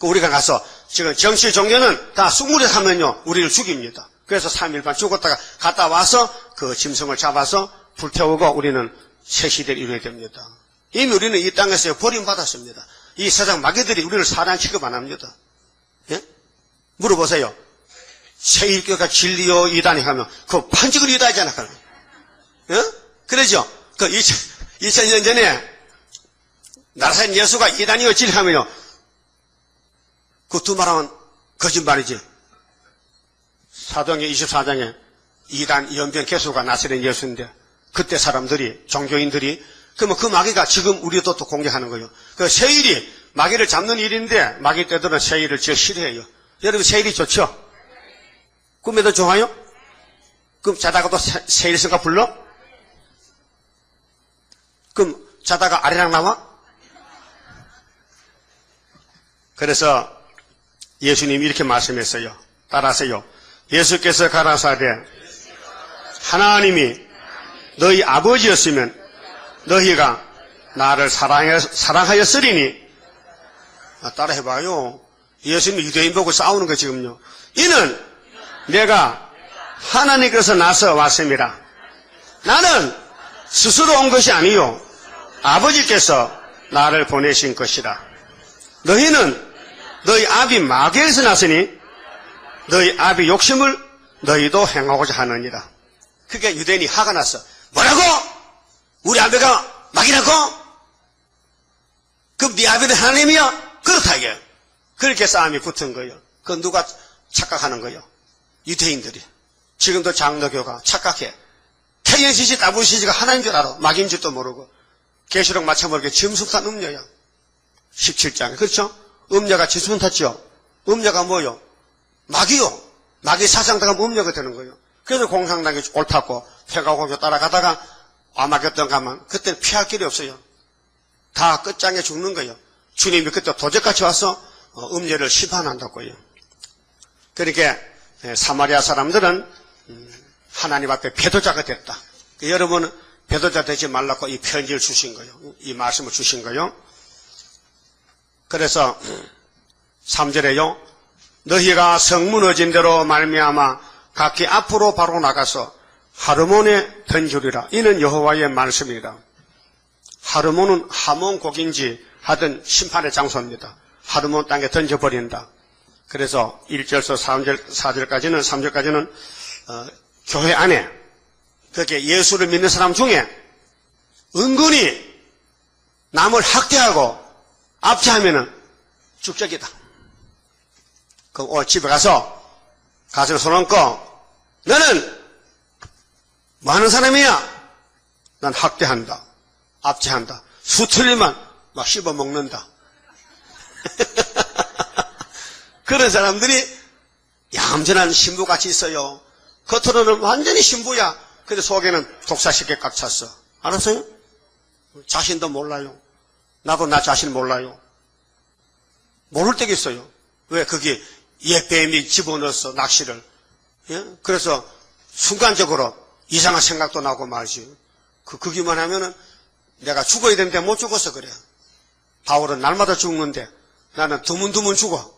우리가 가서 지금 정치 종교는 다 쑥물에 사면요 우리를 죽입니다. 그래서 3일반 죽었다가 갔다 와서 그 짐승을 잡아서 불태우고 우리는 새 시대를 이루어야 됩니다. 이미 우리는 이 땅에서 버림받았습니다. 이 세상 마귀들이 우리를 사람 취급 안 합니다. 예? 물어보세요. 새1교가 진리요 이단이 하면 그 판직을 이다잖아. 예? 그러죠? 그 2000년 전에 나사렛 예수가 이단이요 진리하면요 그 두 말하면 거짓말이지. 사도행전 24장에 이단 연변 개수가 나사렛 예수인데 그때 사람들이 종교인들이 그러면 그 마귀가 지금 우리도 또 공격하는 거예요. 그 세일이 마귀를 잡는 일인데 마귀 때들은 세일을 제일 싫어해요. 여러분 세일이 좋죠? 꿈에도 좋아요? 그럼 자다가 또 세일 생각 불러? 그럼 자다가 아래랑 나와? 그래서 예수님이 이렇게 말씀했어요. 따라하세요. 예수께서 가라사대 하나님이 너희 아버지였으면 너희가 나를 사랑하였으리니. 따라해봐요. 예수님이 유대인 보고 싸우는 거 지금요. 이는 내가 하나님께서 나서 왔습니다. 나는 스스로 온 것이 아니요 아버지께서 나를 보내신 것이라. 너희는 너희 아비 마귀에서 났으니 너희 아비 욕심을 너희도 행하고자 하느니라. 그게 유대인이 화가 났어. 뭐라고? 우리 아비가 마귀라고? 그럼 네 아비는 하나님이야? 그렇다 이게. 그렇게 싸움이 붙은 거예요. 그건 누가 착각하는 거예요? 유대인들이. 지금도 장로교가 착각해. KNCC, WCC가 하나인 줄 알아. 마귀인 줄도 모르고. 계시록 마찬가지로 짐승탄 음녀야. 17장에. 그렇죠? 음녀가 지수문 탔죠? 음녀가 뭐요? 마귀요. 마귀 사상다가 몸려가 되는 거예요. 그래서 공산당이 옳다고 패가고교 따라가다가 아마겟돈 가면 그때는 피할 길이 없어요. 다 끝장에 죽는 거예요. 주님이 그때 도적같이 와서 음녀를 심판한다고요. 그러니까 사마리아 사람들은 하나님 앞에 배도자가 됐다. 여러분은 배도자 되지 말라고 이 편지를 주신 거예요. 이 말씀을 주신 거예요. 그래서 3절에요. 너희가 성문어진 대로 말미암아 각기 앞으로 바로 나가서 하르몬에 던지리라. 이는 여호와의 말씀이라. 하르몬은 하몬곡인지 하던 심판의 장소입니다. 하르몬 땅에 던져버린다. 그래서 1절에서 4절까지는 3절까지는 교회 안에 그렇게 예수를 믿는 사람 중에 은근히 남을 학대하고 압제하면은 축적이다. 그럼 오늘 집에 가서 가슴에 손 얹고 너는 뭐 하는 사람이야? 난 학대한다. 압제한다. 수틀리만 막 씹어먹는다. 그런 사람들이 얌전한 신부같이 있어요. 겉으로는 완전히 신부야. 근데 속에는 독사식에 꽉 찼어. 알았어요? 자신도 몰라요. 나도 나 자신 몰라요. 모를 때가 있어요. 왜? 그게 뱀이 집어넣었어, 낚시를. 예? 그래서 순간적으로 이상한 생각도 나고 말지. 그기만 하면은 내가 죽어야 되는데 못 죽어서 그래. 바울은 날마다 죽는데 나는 드문드문 죽어.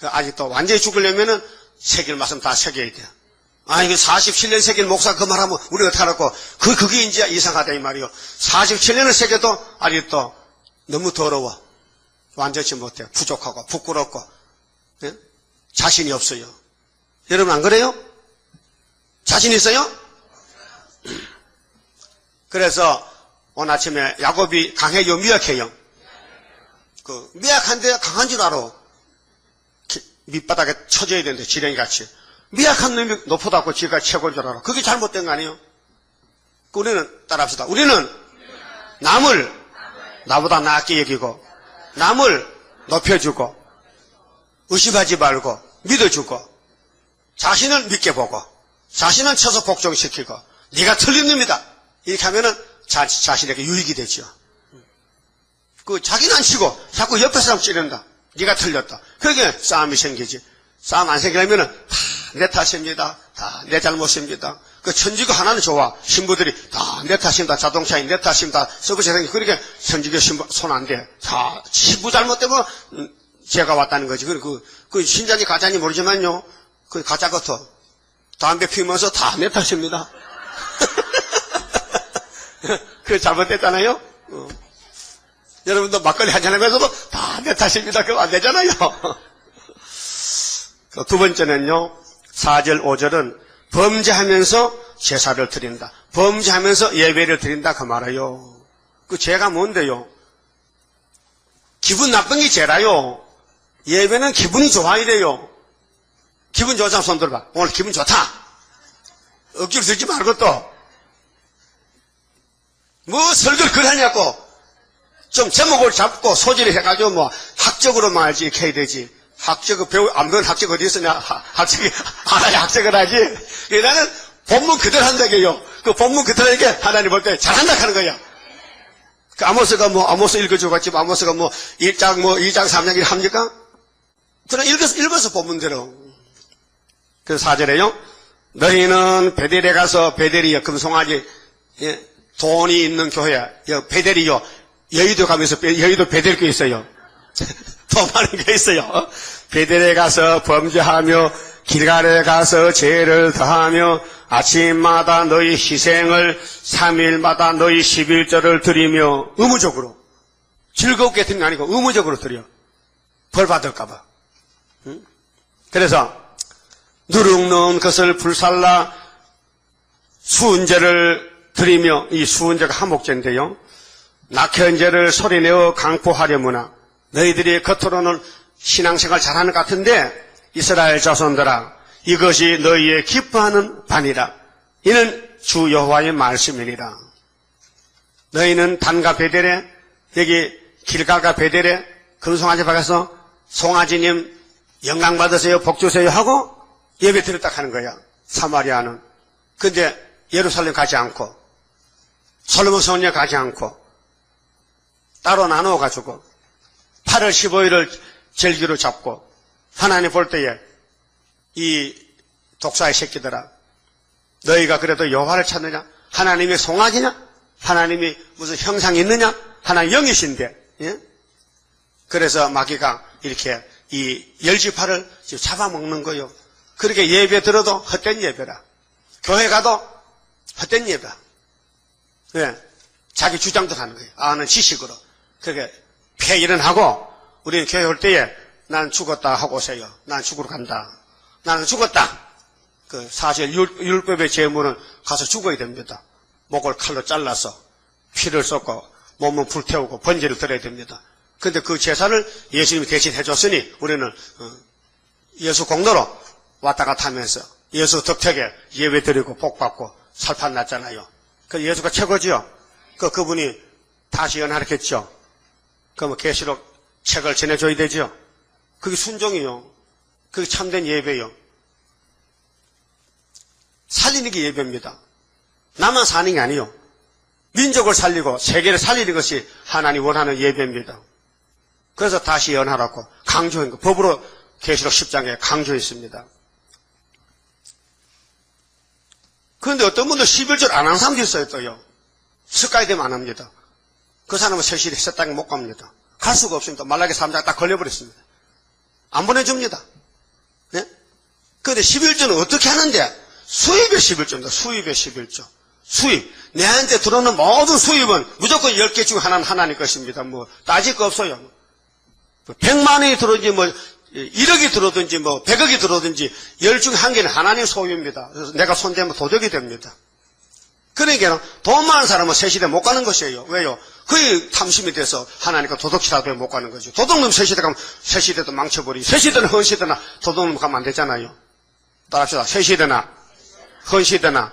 아직도 완전히 죽으려면은 새길 말씀 다 새겨야 돼. 이거 47년 새긴 목사 그 말하면 우리가 타놓고 그게 이제 이상하다 이 말이요. 47년을 새겨도 아직도 너무 더러워. 완전치 못해. 부족하고 부끄럽고 예? 자신이 없어요. 여러분 안 그래요? 자신 있어요? 그래서 오늘 아침에 야곱이 강해요, 미약해요? 미약한데 강한 줄 알아. 밑바닥에 쳐져야 되는데 지렁이같이. 미약한 놈이 높아갖고 지가 최고인 줄 알아. 그게 잘못된 거 아니에요? 우리는 따라합시다. 우리는 남을 나보다 낫게 여기고 남을 높여주고 의심하지 말고 믿어주고 자신을 믿게 보고 자신은 쳐서 복종시키고 네가 틀린 놈이다. 이렇게 하면은 자신에게 유익이 되죠. 자기는 안 치고 자꾸 옆에 사람 찌른다. 네가 틀렸다. 그게 싸움이 생기지. 싸움 안 생기려면은 다 내 탓입니다. 다 내 잘못입니다. 천주교 하나는 좋아. 신부들이 다 내 탓입니다. 자동차인 내 탓입니다. 서비스 생기. 그러니까 천주교 신부 손 안 대. 다 신부 잘못 때문에 죄가 왔다는 거지. 신자지 가짜인지 모르지만요. 가짜 같아. 담배 피우면서 다 내 탓입니다. 잘못됐잖아요. 여러분도 막걸리 한잔하면서도 다 내 탓입니다. 그거 안 되잖아요. 두 번째는요. 4절 5절은 범죄하면서 제사를 드린다. 범죄하면서 예배를 드린다 그 말이에요. 죄가 뭔데요? 기분 나쁜 게 죄라요. 예배는 기분이 좋아야 돼요. 기분 좋은 사람 손 들어봐. 오늘 기분 좋다. 억지로 들지 말고 또 설교를 그래 하냐고. 좀 제목을 잡고 소지를 해가지고 학적으로 말지 이렇게 해야 되지. 학적 안 배운 학적 어디 있으냐. 학적이 알아야 학적을 하지. 나는 본문 그대로 한다고요. 본문 그대로 하니까 하나님 볼 때 잘한다 하는 거야. 아모스가 아모스 읽어주고 갔지. 아모스가 1장 2장 3장 이렇게 합니까? 그냥 읽어서 본문대로. 그래서 4절에요. 너희는 베델에 가서 베델이요. 금송아지 돈이 있는 교회야. 베델이요. 여의도 가면서 여의도 베델교 있어요. 더 많은 게 있어요. 베델에 가서 범죄하며 길갈에 가서 죄를 더하며 아침마다 너희 희생을 3일마다 너희 11절을 드리며 의무적으로 즐겁게 드리는 게 아니고 의무적으로 드려. 벌 받을까 봐. 응? 그래서 누룩놓은 것을 불살라 수은제를 드리며 이 수은제가 한목제인데요. 낙현제를 소리내어 강포하려무나 너희들이 겉으로는 신앙생활 잘하는 것 같은데 이스라엘 자손들아 이것이 너희의 기뻐하는 반이라. 이는 주 여호와의 말씀이니라. 너희는 단과 베델에 여기 길갈과 베델에 금송아지 박아서 송아지님 영광 받으세요, 복 주세요 하고 예배 드렸다 하는 거야. 사마리아는. 근데 예루살렘 가지 않고 솔로몬 성전에 가지 않고 따로 나누어가지고 8월 15일을 절기로 잡고 하나님 볼 때에 이 독사의 새끼들아, 너희가 그래도 여호와를 찾느냐? 하나님이 송아지냐? 하나님이 무슨 형상이 있느냐? 하나님 영이신데, 예? 그래서 마귀가 이렇게 이 열지파를 잡아먹는 거요. 그렇게 예배 들어도 헛된 예배라. 교회 가도 헛된 예배라. 예. 자기 주장도 하는 거예요. 아는 지식으로. 그렇게 폐일은 하고, 우리는 교회 올 때에 난 죽었다 하고 오세요. 난 죽으러 간다. 나는 죽었다. 그 사실 율법의 제물은 가서 죽어야 됩니다. 목을 칼로 잘라서 피를 쏟고 몸은 불태우고 번제를 드려야 됩니다. 그런데 그 제사를 예수님이 대신 해줬으니 우리는 예수 공로로 왔다 갔다 하면서 예수 덕택에 예배 드리고 복받고 살판 났잖아요. 그 예수가 최고지요. 그분이 다시 연하했겠죠. 그러면 계시록 책을 전해줘야 되죠. 그게 순종이요. 그게 참된 예배요. 살리는 게 예배입니다. 나만 사는 게 아니요. 민족을 살리고 세계를 살리는 것이 하나님 원하는 예배입니다. 그래서 다시 연하라고 강조한 거. 법으로 계시록 10장에 강조했습니다. 그런데 어떤 분들 11절 안 하는 사람도 있어요, 또요. 습관이 되면 안 합니다. 그 사람은 세실이 세땅에 못 갑니다. 갈 수가 없습니다. 말라기 3장 딱 걸려버렸습니다. 안 보내줍니다. 네? 그런데 11조는 어떻게 하는데? 수입의 11조입니다. 수입의 11조. 수입. 내한테 들어오는 모든 수입은 무조건 10개 중 하나는 하나님 것입니다. 뭐, 따질 거 없어요. 100만 원이 들어오든지, 뭐, 1억이 들어오든지, 뭐, 100억이 들어오든지, 10 중 1개는 하나님 소유입니다. 그래서 내가 손대면 도적이 됩니다. 그러니까 돈 많은 사람은 새시대 못 가는 것이에요. 왜요? 거의 탐심이 돼서 하나님과 도둑질하도 못 가는 거죠. 도둑놈 새시대 가면 새시대도 망쳐버리고, 새시대나 헌시대나 도둑놈 가면 안 되잖아요. 따라합시다. 새시대나 헌시대나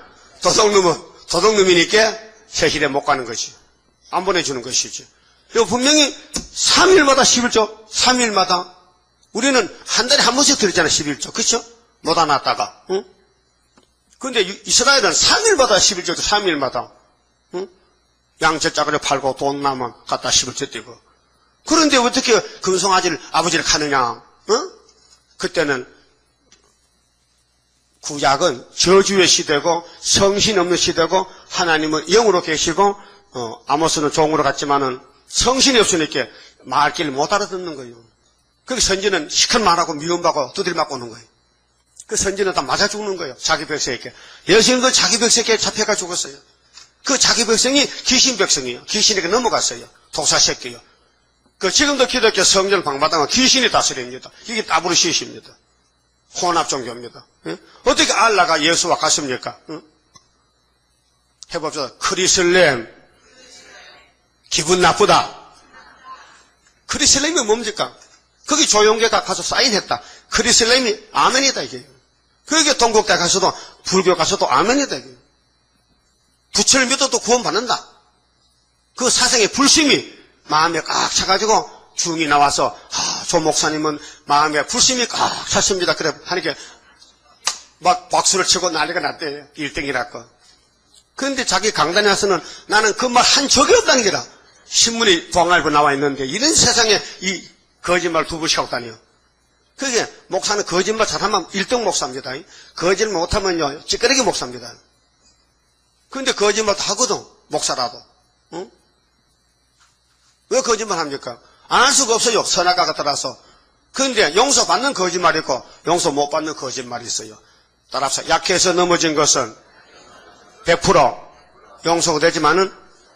도둑놈이니까 새시대 못 가는 것이. 안 보내주는 것이죠. 이거 분명히 3일마다 11조, 3일마다. 우리는 한 달에 한 번씩 드리잖아요, 11조. 그쵸? 못 안왔다가, 응? 근데 이스라엘은 3일마다 11조, 3일마다. 응? 양젖자가를 팔고 돈 나면 갖다 11조 떼고. 그런데 어떻게 금송아지를, 아버지를 가느냐, 응? 그때는 구약은 저주의 시대고 성신 없는 시대고 하나님은 영으로 계시고 아모스는 종으로 갔지만은 성신이 없으니까 말귀를 못 알아듣는 거예요. 그렇게 선지는 시큰 말하고 미움받고 두드려 맞고 오는 거예요. 그 선지는 다 맞아 죽는 거예요. 자기 백성에게. 예수님도 자기 백성에게 잡혀가 죽었어요. 그 자기 백성이 귀신 백성이에요. 귀신에게 넘어갔어요. 독사 새끼요. 그 지금도 기독교 성전 방마당은 귀신이 다스립니다. 이게 따브르시십니다. 혼합 종교입니다. 예? 어떻게 알라가 예수와 같습니까? 예? 해봅시다. 크리슬렘 기분 나쁘다. 크리슬렘이 뭡니까? 거기 조용계가 가서 사인했다. 크리슬렘이 아멘이다 이게. 그게 동국대 가서도 불교 가서도 아멘이다 이게. 부처를 믿어도 구원받는다. 그 사생의 불심이 마음에 꽉 차가지고 중이 나와서 조 목사님은 마음에 불심이 꽉 찼습니다. 그래 하니까 막 박수를 치고 난리가 났대요. 1등이라고. 그런데 자기 강단에 와서는 나는 그 말 한 적이 없다는 게라. 신문이 동아일보 나와 있는데 이런 세상에 이 거짓말 두 번씩 하고 다녀요. 그게 목사는 거짓말 잘하면 1등 목사입니다. 거짓말 못하면요 찌끄레기 목사입니다. 그런데 거짓말도 하거든. 목사라도. 응? 왜 거짓말 합니까? 안 할 수가 없어요. 선악과가 따라서. 그런데 용서받는 거짓말이 있고 용서 못 받는 거짓말이 있어요. 따라서 약해서 넘어진 것은 100% 용서가 되지만은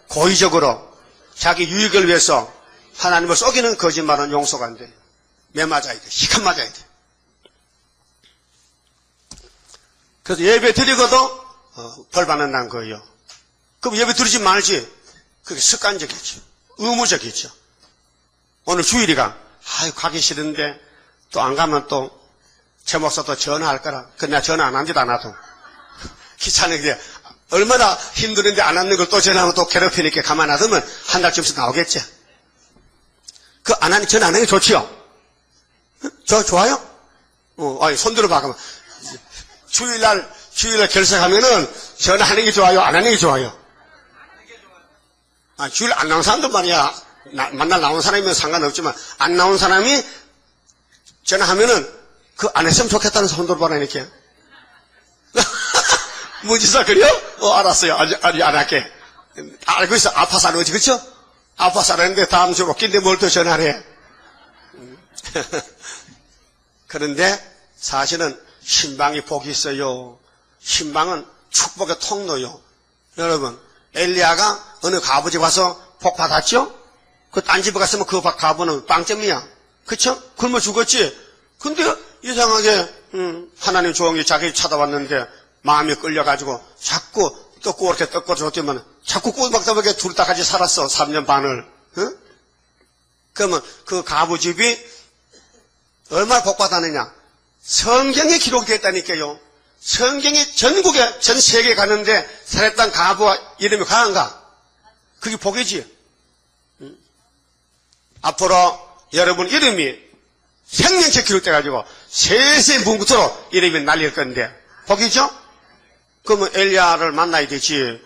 고의적으로 자기 유익을 위해서 하나님을 속이는 거짓말은 용서가 안 돼요. 매 맞아야 돼. 시간 맞아야 돼. 그래서 예배 드리고도 벌 받는다는 거예요. 그럼 예배 드리지 말지. 그게 습관적이죠. 의무적이죠. 오늘 주일이가 가기 싫은데 또 안 가면 또 제 목사 또 전화할 거라. 근데 나 전화 안 한 지도 않아도 귀찮은 게 얼마나 힘드는데 안 하는 걸 또 전화하면 또 괴롭히니까 가만 놔두면 한 달쯤씩 나오겠지. 그 안 하니 전화 안 하는 게 좋지요. 저 좋아요? 아니, 손들어 봐. 그러면. 주일날 결석하면은 전화하는 게 좋아요? 안 하는 게 좋아요? 주일 안 나온 사람들 말이야. 만날 나온 사람이면 상관없지만, 안 나온 사람이 전화하면은 그 안 했으면 좋겠다는 손들어 봐라, 이렇게. 무지사 그래요? 알았어요. 아직 안 할게. 알고 있어. 아파서 안 오지, 그쵸? 아파서 안 하는데 다음 주 없긴데 뭘 또 전화를 해. 그런데 사실은 신방이 복이 있어요. 신방은 축복의 통로요. 여러분, 엘리야가 어느 가부집 가서 복 받았죠? 그 딴 집에 갔으면 그 가부는 빵점이야. 그쵸? 굶어 죽었지? 근데 이상하게 하나님 종이 자기 찾아왔는데 마음이 끌려가지고 자꾸 떡고 이렇게 떡고 줬더만 자꾸 꼬박꼬박에 둘 다 같이 살았어. 3년 반을. 응? 그러면 그 가부집이 얼마나 복받았느냐. 성경에 기록되었다니까요. 성경이 전국에 전 세계에 가는데 살았던 가부와 이름이 강한가? 그게 복이지. 응? 앞으로 여러분 이름이 생명체 기록돼가지고 세세 문구토로 이름이 날릴 건데 복이죠? 그러면 엘리야를 만나야 되지.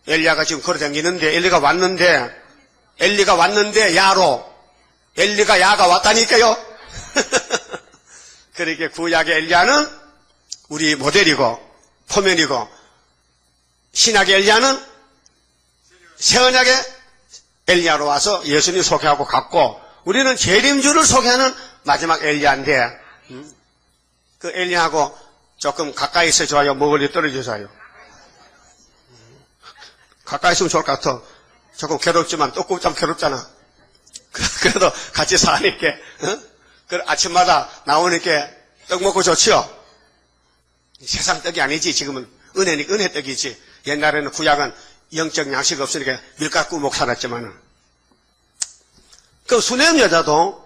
엘리야가 지금 걸어다니는데 엘리가 왔는데 야로 엘리가 야가 왔다니까요. 그렇게 구약의 엘리야는 우리 모델이고 포면이고 신약의 엘리야는 새 언약의 엘리야로 와서 예수님 소개하고 갔고 우리는 재림주를 소개하는 마지막 엘리야인데 그 엘리야하고 조금 가까이 있어 좋아요? 멀리 떨어져 좋아요? 가까이 있으면 좋을 것 같아. 조금 괴롭지만 떡국 좀 괴롭잖아. 그래도 같이 사니까 그 아침마다 나오니까 떡 먹고 좋지요? 세상 떡이 아니지. 지금은 은혜 떡이지. 옛날에는 구약은 영적 양식 없으니까 밀가루 구워 먹고 살았지만은. 그 수네임 여자도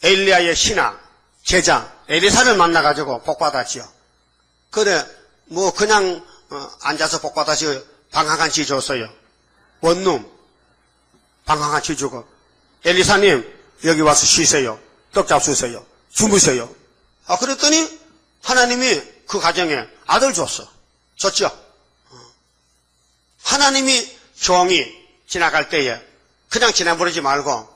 엘리야의 신하, 제자, 엘리사를 만나가지고 복받았지요. 그래, 뭐, 그냥, 앉아서 복받아서 방 한 칸 줬어요. 원룸, 방 한 칸 주고, 엘리사님, 여기 와서 쉬세요. 떡 잡수세요. 주무세요. 그랬더니, 하나님이 그 가정에 아들 줬어. 줬죠? 하나님이 종이 지나갈 때에, 그냥 지나버리지 말고,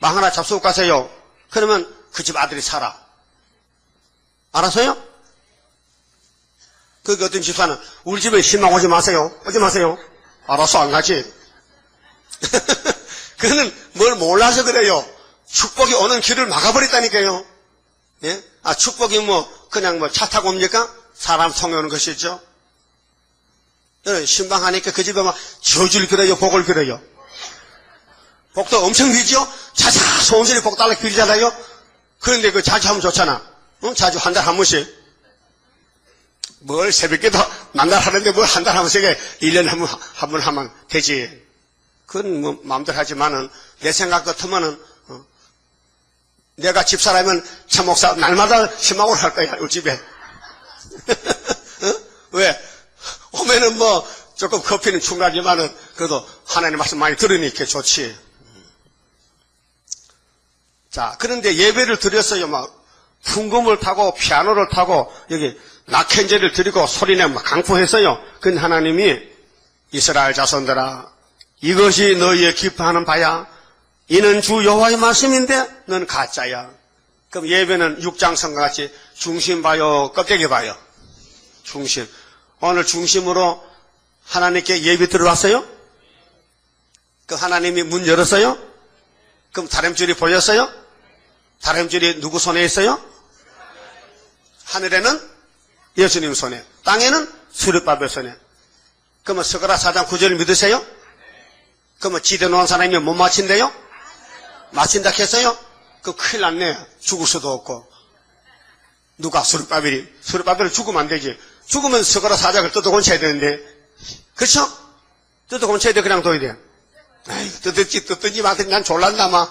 방 하나 잡수고 가세요. 그러면 그 집 아들이 살아. 알았어요? 그 어떤 집사는 우리 집에 신랑 오지 마세요. 오지 마세요. 알았어, 안 가지. 그는 뭘 몰라서 그래요. 축복이 오는 길을 막아버렸다니까요. 예? 축복이 그냥 차 타고 옵니까? 사람 통해 오는 것이죠. 신방하니까 그 집에 막 저주를 빌어요, 복을 빌어요. 복도 엄청 빌죠? 자자, 소원스레 복 달라고 빌잖아요? 그런데 그 자주 하면 좋잖아. 자주 한 달 한 번씩. 뭘 새벽에도 만날 하는데 뭘 한 달 한 번씩 1년에 한 번 하면 되지. 그건 뭐 마음대로 하지만은 내 생각 같으면은 내가 집사라면 참 목사 날마다 희망을 할 거야, 우리 집에. 왜? 오면은 뭐 조금 커피는 충분하지만은 그래도 하나님 말씀 많이 들으니까 좋지. 자, 그런데 예배를 드렸어요. 막 풍금을 타고 피아노를 타고 여기 낙현제를 드리고 소리내 막 강포했어요. 근데 하나님이 이스라엘 자손들아, 이것이 너희의 기뻐하는 바야. 이는 주 여호와의 말씀인데 너는 가짜야. 그럼 예배는 육장성과 같이 중심 봐요, 껍데기 봐요? 중심. 오늘 중심으로 하나님께 예배 들어왔어요? 그 하나님이 문 열었어요? 그럼 다림줄이 보였어요? 다림줄이 누구 손에 있어요? 하늘에는 예수님 손에, 땅에는 수르바벨 손에. 그러면 스가랴 4장 9절을 믿으세요? 그러면 지대 놓은 사람이 못 맞힌대요? 맞힌다 했어요? 그 큰일 났네. 죽을 수도 없고. 누가 수르바벨을 죽으면 안 되지. 죽으면 스가랴 4장을 뜯어곤쳐야 되는데. 그렇죠? 뜯어곤쳐야 돼. 그냥 둬야 돼. 아이, 뜯든지 말든지 난 졸란다 마.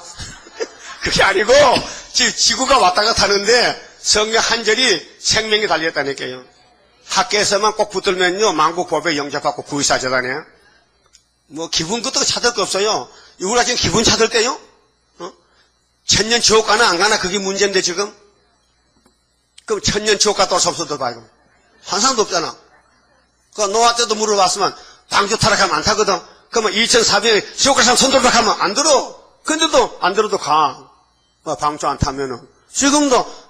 그게 아니고 지금 지구가 왔다 갔다 하는데 성경 한 절이 생명이 달렸다니까요. 학교에서만 꼭 붙들면요 만국보배 영접받고 구의사 재단에 뭐 기분 것도 찾을 거 없어요. 우리가 지금 기분 찾을 때요? 천년 지옥 가나 안 가나 그게 문제인데 지금 그럼 천년 지옥 갔다 올 수 없어도 봐요. 환상도 없잖아. 그 노아 때도 물어봤으면 방주 타락하면 안 타거든. 그러면 2400년 지옥 갈 사람 손 들어 하면 안 들어. 근데도 안 들어도 가. 방주 안 타면은. 지금도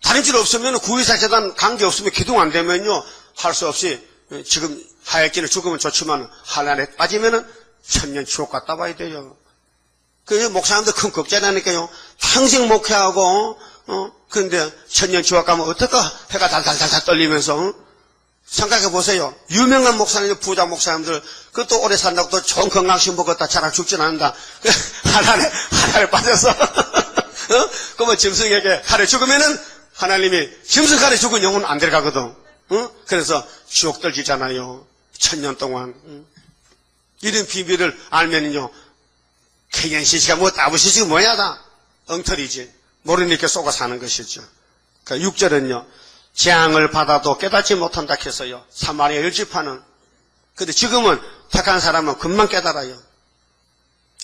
다른 길 없으면 구의사재단 관계 없으면 기동 안 되면요 할 수 없이 지금 하얗기는 죽으면 좋지만 한란에 빠지면은 천년 지옥 갔다 와야 돼요. 그래서 목사님들 큰 걱정하니까요. 평생 목회하고 그런데 천년 지옥 가면 어떨까? 해가 달달달달 떨리면서 생각해 보세요. 유명한 목사님, 부자 목사님들 그것도 오래 산다고 또 좋은 건강식 먹었다 자랑 죽진 않는다. 하나에 빠져서 그러면 짐승에게 칼에 죽으면은 하나님이 짐승 칼에 죽은 영혼은 안 들어가거든. 그래서 지옥 떨기잖아요. 천년 동안. 이런 비밀을 알면요. 개견시시가 뭐 따부시시가 뭐야 다 엉터리지. 모르니까 속아 사는 것이죠. 그러니까 6절은요. 재앙을 받아도 깨닫지 못한다 해서요. 사마리아 열집하는. 근데 지금은 택한 사람은 금방 깨달아요.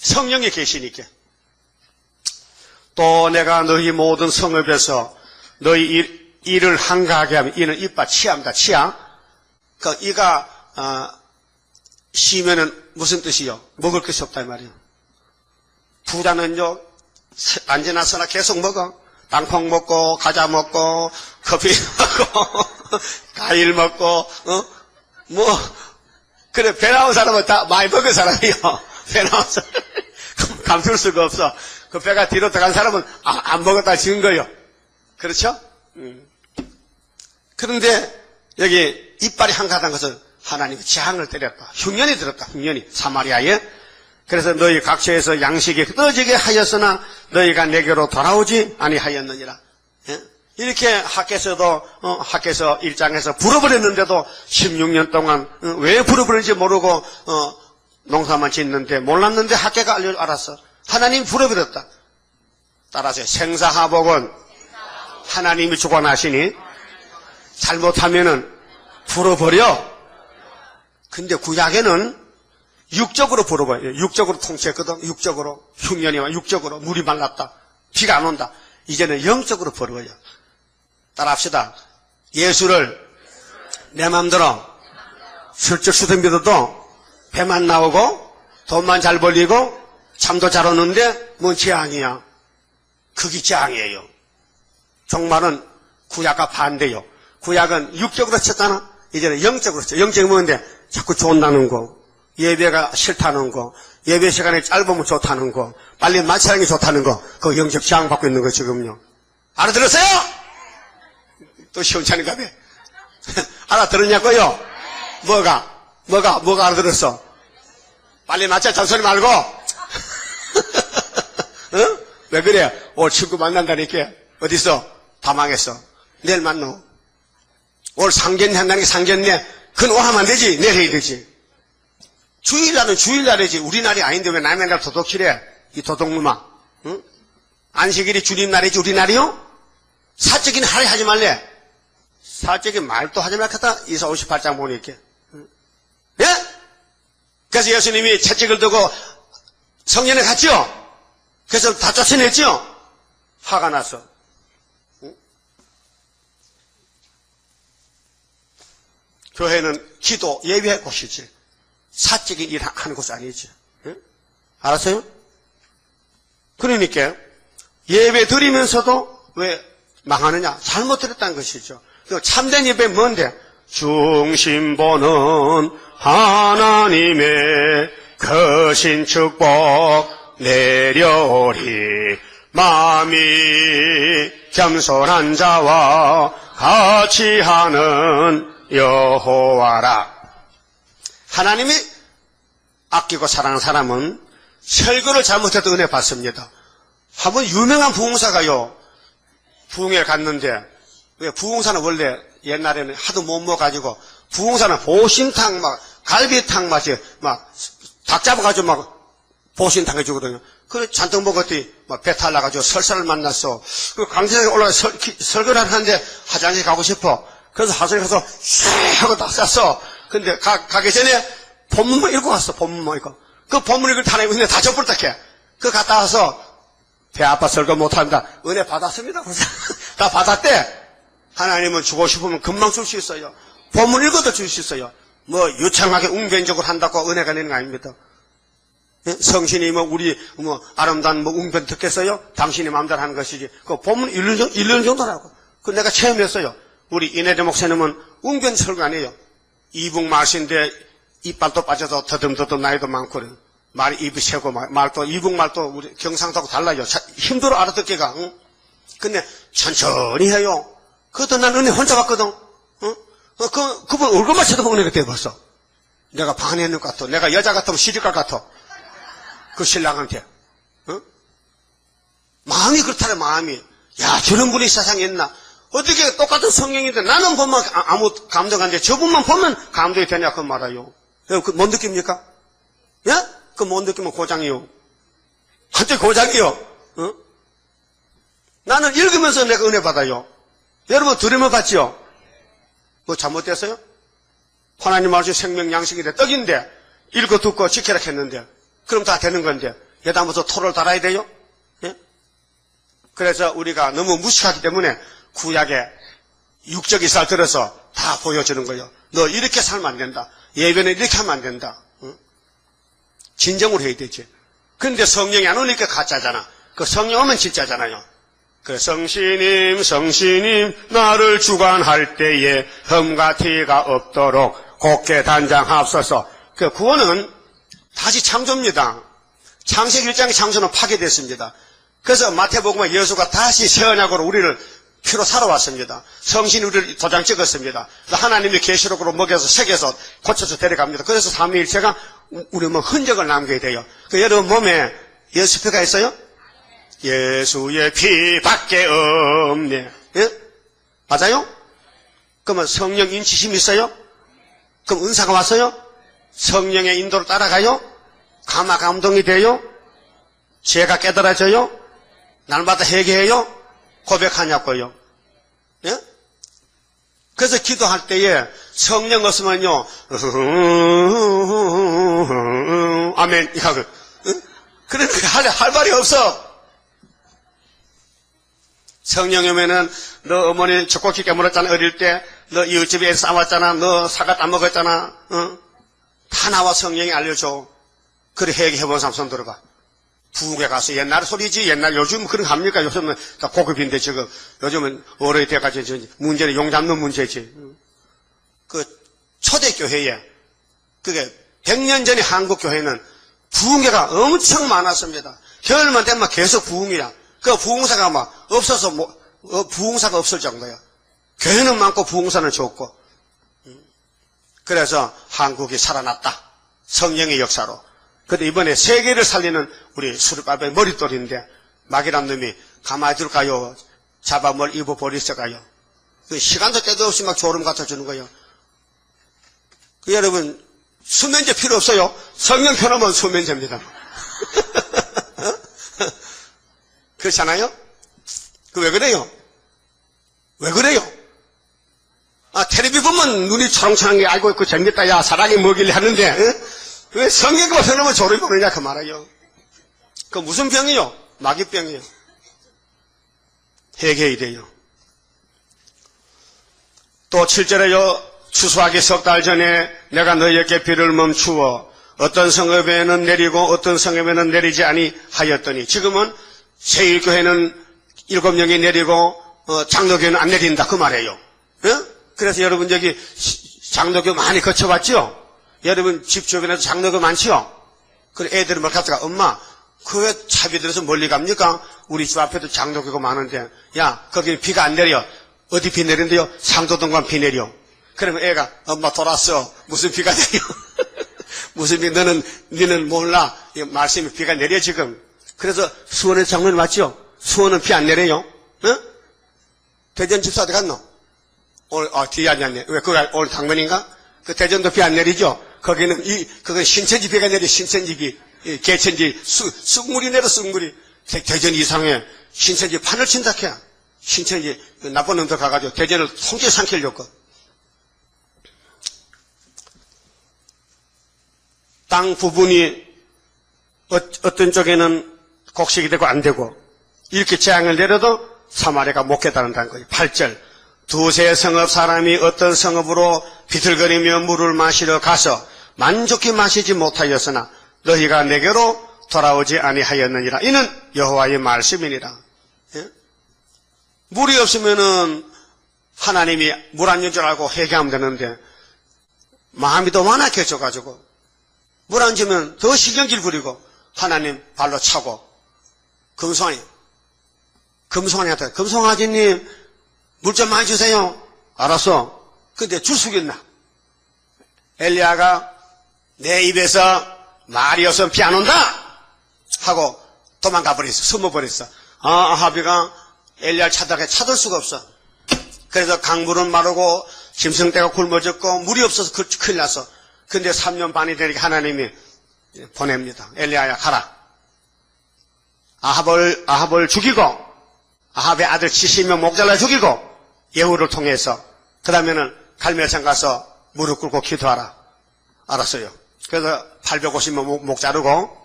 성령이 계시니까. 또 내가 너희 모든 성읍에서 너희 이를 한가하게 하면 이는 이빨 치아입니다. 치아. 그 이가 쉬면은 무슨 뜻이요? 먹을 것이 없다 이 말이에요. 부자는요 앉으나 서나 계속 먹어. 땅콩 먹고 과자 먹고 커피 먹고 과일 먹고 뭐 그래 배 나온 사람은 다 많이 먹은 사람이요. 배 나온 사람 감출 수가 없어. 그 배가 뒤로 들어간 사람은 안 먹었다 지은 거예요. 그렇죠? 그런데 여기 이빨이 한가하다는 것은 하나님이 재앙을 때렸다. 흉년이 들었다. 흉년이 사마리아에. 그래서 너희 각처에서 양식이 떨어지게 하였으나 너희가 내게로 돌아오지 아니하였느니라. 예? 이렇게 학교에서도 학교에서 1장에서 불어버렸는데도 16년 동안 왜 불어버렸는지 모르고 농사만 짓는데 몰랐는데 학교가 알았어. 하나님이 불어버렸다. 따라서 생사하복은 하나님이 주관하시니 잘못하면은 불어버려. 근데 구약에는 육적으로 불어버려요. 육적으로 통치했거든. 육적으로 흉년이 와 육적으로 물이 말랐다. 비가 안 온다. 이제는 영적으로 불어버려. 따라합시다. 예수를 내 마음대로 슬쩍 수도 믿어도 배만 나오고 돈만 잘 벌리고 잠도 잘 오는데 뭔 재앙이야. 그게 재앙이에요. 종말은 구약과 반대요. 구약은 육적으로 쳤잖아. 이제는 영적으로 쳐. 영적이 뭔데? 자꾸 좋다는 거. 예배가 싫다는 거. 예배 시간이 짧으면 좋다는 거. 빨리 마치는 게 좋다는 거. 그 영적 재앙 받고 있는 거 지금요. 알아들었어요? 또 시원찮은가 봐. 알아들었냐고요? 뭐가 알아들었어? 빨리 마쳐 잔소리 말고. 왜 그래? 오늘 친구 만난다니까. 어디서? 다 망했어. 내일 만나. 오늘 상견례 한다는 게 상견례. 그건 오늘 하면 안 되지. 내일 해야 되지. 주일날은 주일날이지. 우리 날이 아닌데 왜 남의 날 도둑질해? 이 도둑놈아. 응? 안식일이 주님 날이지 우리 날이요? 사적인 하루 하지 말래. 사적인 말도 하지 말겠다. 이사 58장 보니까. 응? 예? 그래서 예수님이 채찍을 두고 성전에 갔죠? 그래서 다 쫓아냈죠? 화가 나서. 응? 교회는 기도, 예배의 곳이지. 사적인 일 하는 곳이 아니지. 응? 알았어요? 그러니까 예배 드리면서도 왜 망하느냐? 잘못 드렸다는 것이죠. 참된 예배 뭔데? 중심보는 하나님의 거신 축복 내려오리 마음이 겸손한 자와 같이 하는 여호와라. 하나님이 아끼고 사랑하는 사람은 설교를 잘못해도 은혜 받습니다. 한번 유명한 부흥사가요. 부흥회 갔는데 왜 부흥사는 원래 옛날에는 하도 못 먹어가지고 부흥사는 보신탕 막 갈비탕 맛이 막 닭 잡아가지고 막 보신탕 해주거든요. 그래 잔뜩 먹었더니 막 배탈 나가지고 설사를 만났어. 그 강진에 올라가서 설교를 하는데 화장실 가고 싶어. 그래서 화장실 가서 슉 하고 딱 쌌어. 근데 가기 전에 본문만 읽고 갔어. 본문만 읽고. 그 본문 읽을 타는 은혜 다 져버렸다. 그 갔다 와서 배 아파 설교 못한다. 은혜 받았습니다. 다 받았대. 하나님은 주고 싶으면 금방 줄 수 있어요. 본문 읽어도 줄 수 있어요. 뭐 유창하게 웅변적으로 한다고 은혜가 되는 거 아닙니다. 예? 성신이 우리 아름다운 웅변 듣겠어요? 당신이 마음대로 하는 것이지. 그 본문 1년 정도라고. 그 내가 체험했어요. 우리 이내대 목사님은 웅변 설교 아니에요. 이북 말씨인데 이빨도 빠져서 더듬더듬 나이도 많고 말이 입이 새고 말도 이북 말도 우리 경상도하고 달라요. 힘들어 알아듣기가. 응? 근데 천천히 해요. 그것도 난 은혜 혼자 받거든. 응? 그분 얼굴만 쳐다보고 은혜가 돼 벌써. 내가 반했는 것 같아. 내가 여자 같으면 시집갈 것 같아. 그 신랑한테. 응? 마음이 그렇다네 마음이. 야 저런 분이 세상에 있나. 어떻게 똑같은 성령인데 나는 보면 아무 감동 안 돼. 저분만 보면 감동이 되냐 그 말아요. 못 느낍니까? 예? 못 느끼면 고장이요. 완전 고장이요. 어? 나는 읽으면서 내가 은혜 받아요. 여러분 들으면 받지요? 뭐 잘못됐어요? 하나님 말씀 생명 양식인데 떡인데 읽고 듣고 지켜라 했는데 그럼 다 되는 건데 여담부터 토를 달아야 돼요? 예? 그래서 우리가 너무 무식하기 때문에 구약에 육적이 살 들어서 다 보여주는 거예요. 너 이렇게 살면 안 된다. 예배는 이렇게 하면 안 된다. 응? 진정으로 해야 되지. 그런데 성령이 안 오니까 가짜잖아. 그 성령 오면 진짜잖아요. 그 성신님 나를 주관할 때에 흠과 티가 없도록 곱게 단장하옵소서. 그 구원은 다시 창조입니다. 창세기 1장의 창조는 파괴됐습니다. 그래서 마태복음에 예수가 다시 새 언약으로 우리를 피로 살아왔습니다. 성신이 우리를 도장 찍었습니다. 하나님이 계시록으로 먹여서 새겨서 고쳐서 데려갑니다. 그래서 삼위일체가 우리 흔적을 남겨야 돼요. 그 여러분 몸에 예수 피가 있어요? 예수의 피밖에 없네. 예? 맞아요? 그러면 성령 인치심이 있어요? 그럼 은사가 왔어요? 성령의 인도를 따라가요? 감화 감동이 돼요? 죄가 깨달아져요? 날마다 회개해요? 고백하냐고요. 예? 그래서 기도할 때에 성령 없으면요, 아멘, 이하고, 그러니까 할 말이 없어. 성령이 오면은, 너 어머니 젖꼭지 깨물었잖아, 어릴 때. 너 이웃집에 싸웠잖아. 너 사과 따먹었잖아. 다 나와 성령이 알려줘. 그래, 회개해본 사람 손 들어봐. 부흥회 가서 옛날 소리지. 요즘 그런 거 합니까? 요즘은 다 고급인데 지금. 요즘은 어른이 돼가지고 문제는 용 잡는 문제지. 그 초대교회에 그게 100년 전에 한국 교회는 부흥회가 엄청 많았습니다. 겨울만 되면 계속 부흥이야. 그 부흥사가 막 없어서 부흥사가 없을 정도야. 교회는 많고 부흥사는 적고. 그래서 한국이 살아났다. 성령의 역사로. 근데 이번에 세계를 살리는 우리 수르바벨 머릿돌인데 막이란 놈이 가만히 둘까요? 잡아뭘 입어버리셔가요. 그 시간도 때도 없이 막 졸음 갖다 주는 거예요. 그 여러분 수면제 필요 없어요. 성령 펴놓으면 수면제입니다. 그렇잖아요? 그 왜 그래요? 왜 그래요? 텔레비 보면 눈이 초롱초롱한 게 알고 있고 재밌다. 야 사랑이 뭐길래 하는데 왜 성경만 펴놓으면 졸음이 오느냐 그 말이에요. 그 무슨 병이요? 마귀병이에요. 회개해야 돼요. 또 7절에요. 추수하기 석 달 전에 내가 너희에게 비를 멈추어 어떤 성읍에는 내리고 어떤 성읍에는 내리지 아니하였더니 지금은 세일교회는 7명이 내리고 장로교회는 안 내린다 그 말이에요. 그래서 여러분 여기 장로교 많이 거쳐봤죠? 여러분 집 주변에도 장로교 많지요? 그래 애들은 뭘 갖다가 엄마 그 왜 차비 들어서 멀리 갑니까? 우리 집 앞에도 장로교가 많은데 야 거기는 비가 안 내려. 어디 비 내린대요? 상도동관 비 내려. 그러면 애가 엄마 돌았어. 무슨 비가 내려? 무슨 비 너는 몰라. 말씀이 비가 내려 지금. 그래서 수원에 장로님 맞죠? 수원은 비 안 내려요. 응? 대전 집사 어디 갔노? 오늘 뒤에 앉았네. 왜 그거 오늘 당근인가? 그 대전도 비 안 내리죠? 거기는 그건 신천지 비가 내려. 신천지 비. 개천지 쑥물이 내려 쑥물이. 대전 이상해. 신천지 판을 친다 해야. 신천지 나쁜 놈들 가가지고 대전을 통째 삼키려고. 땅 부분이 어떤 쪽에는 곡식이 되고 안 되고 이렇게 재앙을 내려도 사마리아가 못 깨달은다는 거예요. 8절 두세 성읍 사람이 어떤 성읍으로 비틀거리며 물을 마시러 가서 만족히 마시지 못하였으나 너희가 내게로 돌아오지 아니하였느니라. 이는 여호와의 말씀이니라. 예? 물이 없으면은 하나님이 물 안 준 줄 알고 회개하면 되는데 마음이 더 완악해져가지고 물 안 주면 더 신경질 부리고 하나님 발로 차고 금송아지한테 금송아지님 물 좀 많이 주세요. 알았어. 근데 줄 수 있나? 엘리야가 내 입에서 말이 없으면 비 안 온다 하고 도망가 버렸어. 숨어버렸어. 아하비가 엘리야를 찾을 수가 없어. 그래서 강물은 마르고 짐승떼가 굶어졌고 물이 없어서 큰일 났어. 근데 3년 반이 되니까 하나님이 보냅니다. 엘리야야 가라. 아합을 죽이고 아합의 아들 70명 목잘라 죽이고 예후를 통해서 그 다음에는 갈멜산 가서 무릎 꿇고 기도하라. 알았어요. 그래서 850명 목 자르고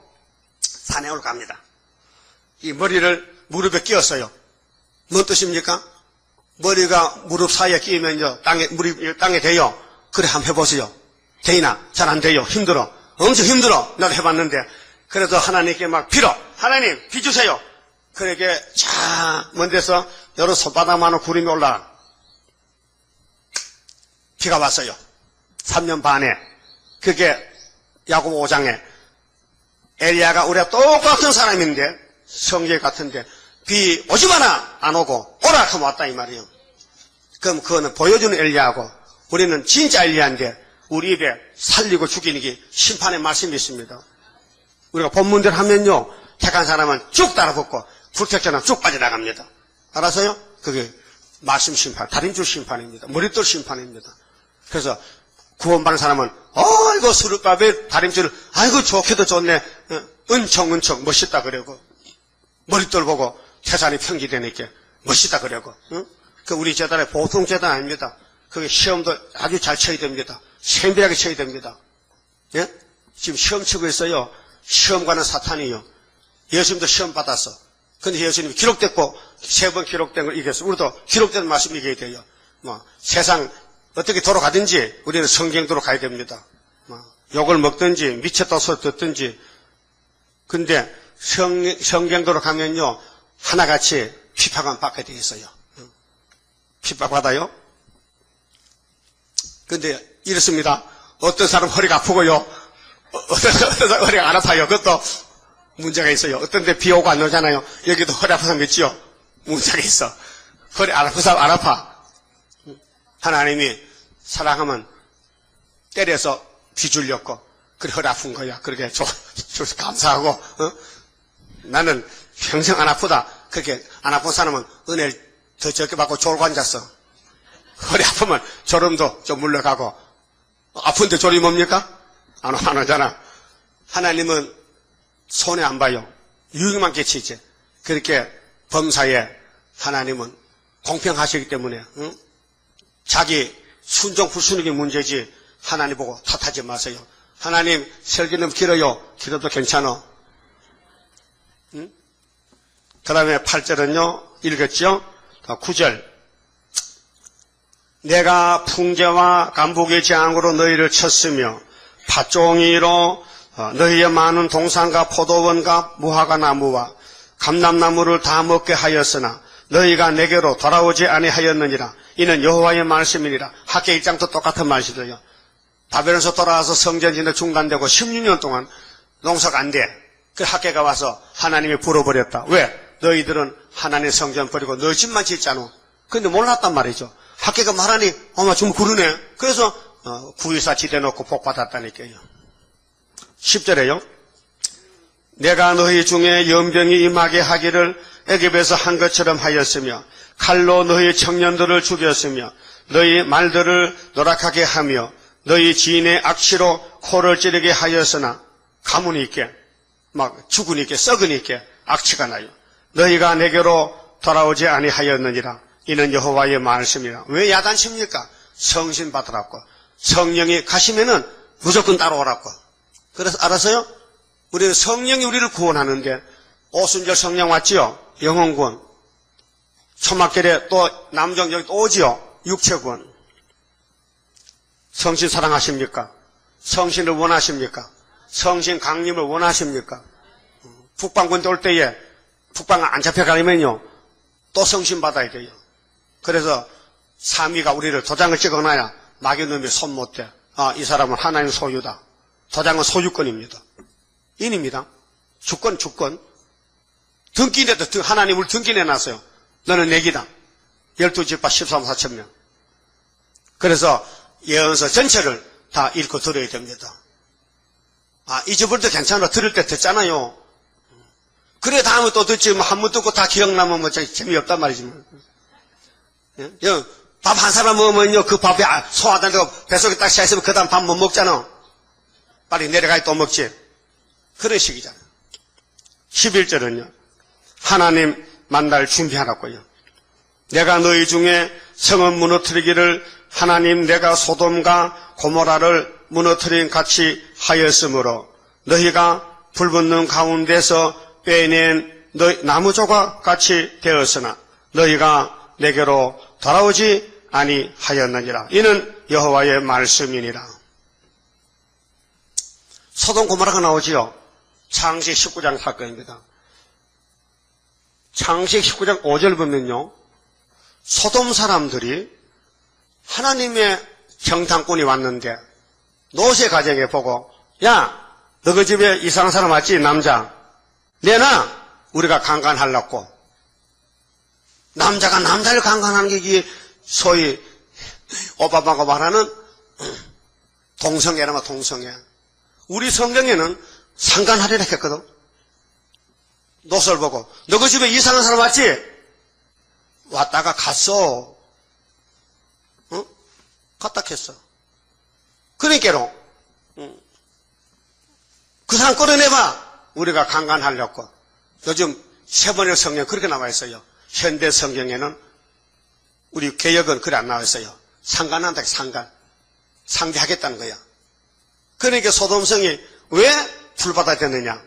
산에 올라갑니다. 이 머리를 무릎에 끼웠어요. 뭔 뜻입니까? 머리가 무릎 사이에 끼면요 물이 땅에 대요. 그래 한번 해보세요. 되나? 잘 안 돼요. 힘들어. 엄청 힘들어. 나도 해봤는데. 그래서 하나님께 막 빌어. 하나님 비 주세요. 그렇게 먼 데서 여러 손바닥만한 구름이 올라가. 비가 왔어요. 3년 반에. 그게 야곱 5장에 엘리야가 우리가 똑같은 사람인데 성경 같은데 비 오지 마라 안 오고 오라 하면 왔다 이 말이에요. 그럼 그거는 보여주는 엘리야고 우리는 진짜 엘리야인데 우리 입에 살리고 죽이는 게 심판의 말씀이 있습니다. 우리가 본문대로 하면요 택한 사람은 쭉 따라붙고 불택자는 쭉 빠져나갑니다. 알았어요? 그게 말씀 심판, 다림줄 심판입니다. 머릿돌 심판입니다. 그래서 구원받는 사람은 이거 수르밥에 다림줄을 아이고 좋게도 좋네 은총 멋있다 그러고 머릿돌 보고 태산이 평지되니까 멋있다 그러고 그 우리 재단에 보통 재단 아닙니다. 그게 시험도 아주 잘 쳐야 됩니다. 세밀하게 쳐야 됩니다. 예? 지금 시험 치고 있어요. 시험과는 사탄이요. 예수님도 시험 받았어. 근데 예수님이 기록됐고 3번 기록된 걸 이겼어. 우리도 기록된 말씀 이겨야 돼요. 세상 어떻게 돌아가든지 우리는 성경도로 가야 됩니다. 욕을 먹든지 미쳤다 소리 듣든지. 근데 성경도로 가면요 하나같이 핍박은 받게 되어 있어요. 핍박받아요. 근데 이렇습니다. 어떤 사람 허리가 아프고요. 어떤 사람 허리가 안 아파요. 그것도 문제가 있어요. 어떤 데 비 오고 안 오잖아요. 여기도 허리 아픈 사람 있지요. 문제가 있어. 허리 안 아픈 사람 안 아파. 하나님이 사랑하면 때려서 비 줄렸고 그래 허리 아픈 거야. 그렇게 줘서 감사하고 나는 평생 안 아프다. 그렇게 안 아픈 사람은 은혜를 더 적게 받고 졸고 앉았어. 허리 아프면 졸음도 좀 물러가고 아픈데 졸이 뭡니까? 안 오잖아. 하나님은 손해 안 봐요. 유익만 끼치지. 그렇게 범사에 하나님은 공평하시기 때문에 자기 순종 불순종이 문제지 하나님 보고 탓하지 마세요. 하나님 설교는 길어요. 길어도 괜찮아. 그 다음에 8절은요 읽었죠? 9절 내가 풍제와 간복의 재앙으로 너희를 쳤으며 팥종이로 너희의 많은 동산과 포도원과 무화과 나무와 감람나무를 다 먹게 하였으나 너희가 내게로 돌아오지 아니하였느니라. 이는 여호와의 말씀이니라. 학계 1장도 똑같은 말씀이에요. 바벨론에서 돌아와서 성전 짓는 중단되고 16년 동안 농사가 안 돼. 그 학계가 와서 하나님이 불어버렸다. 왜? 너희들은 하나님의 성전 버리고 너희 집만 짓잖아. 근데 몰랐단 말이죠. 학계가 말하니 어머 좀 그러네. 그래서 구의사 지대놓고 복받았다니까요. 10절에요. 내가 너희 중에 연병이 임하게 하기를 애굽에서 한 것처럼 하였으며 칼로 너희 청년들을 죽였으며 너희 말들을 노랗게 하며 너희 지인의 악취로 코를 찌르게 하였으나 가문이 있게 막 죽으니 있게 썩으니 있게 악취가 나요. 너희가 내게로 돌아오지 아니하였느니라. 이는 여호와의 말씀이라. 왜 야단칩니까? 성신 받으라고. 성령이 가시면은 무조건 따라오라고. 그래서 알았어요? 우리는 성령이 우리를 구원하는데 오순절 성령 왔지요? 영혼구원. 초막절에 또 남정 여기 또 오지요? 육체군. 성신 사랑하십니까? 성신을 원하십니까? 성신 강림을 원하십니까? 북방군대 올 때에 북방 안 잡혀가려면요 또 성신 받아야 돼요. 그래서 사미가 우리를 도장을 찍어놔야 마귀놈이 손 못 대. 이 사람은 하나님 소유다. 도장은 소유권입니다. 인입니다. 주권. 등기내도 하나님을 등기내놨어요. 너는 내기다. 12지파 13만 4천 명. 그래서 예언서 전체를 다 읽고 들어야 됩니다. 잊어버려도 괜찮아. 들을 때 듣잖아요. 그래 다음에 또 듣지. 한 번 듣고 다 기억나면 뭐 재미없단 말이지. 밥 한 사람 먹으면요 그 밥이 소화된다고 뱃속에 딱 차 있으면 그 다음 밥 못 먹잖아. 빨리 내려가야 또 먹지. 그런 식이잖아요. 11절은요. 하나님 만날 준비하라고요. 내가 너희 중에 성을 무너뜨리기를 하나님 내가 소돔과 고모라를 무너뜨린 같이 하였으므로 너희가 불붙는 가운데서 빼낸 나무 조각 같이 되었으나 너희가 내게로 돌아오지 아니하였느니라. 이는 여호와의 말씀이니라. 소돔 고모라가 나오지요. 창세기 19장 사건입니다. 창세기 19장 5절 보면요. 소돔 사람들이 하나님의 정탐꾼이 왔는데 노세 가정에 보고 야 너 그 집에 이상한 사람 왔지 남자 내놔 우리가 강간하려고. 남자가 남자를 강간하는 게 이게 소위 오바마가 말하는 동성애라면 동성애. 우리 성경에는 상간하리라 했거든. 노서를 보고 너 그 집에 이상한 사람 왔지? 왔다가 갔어. 갔다 했어. 그러니까로 그 사람 끌어내봐. 우리가 강간하려고. 요즘 세번역 성경 그렇게 나와 있어요. 현대 성경에는 우리 개역은 그래 안 나와 있어요. 상간한다. 상대하겠다는 거야. 그러니까 소돔성이 왜 불받아야 되느냐.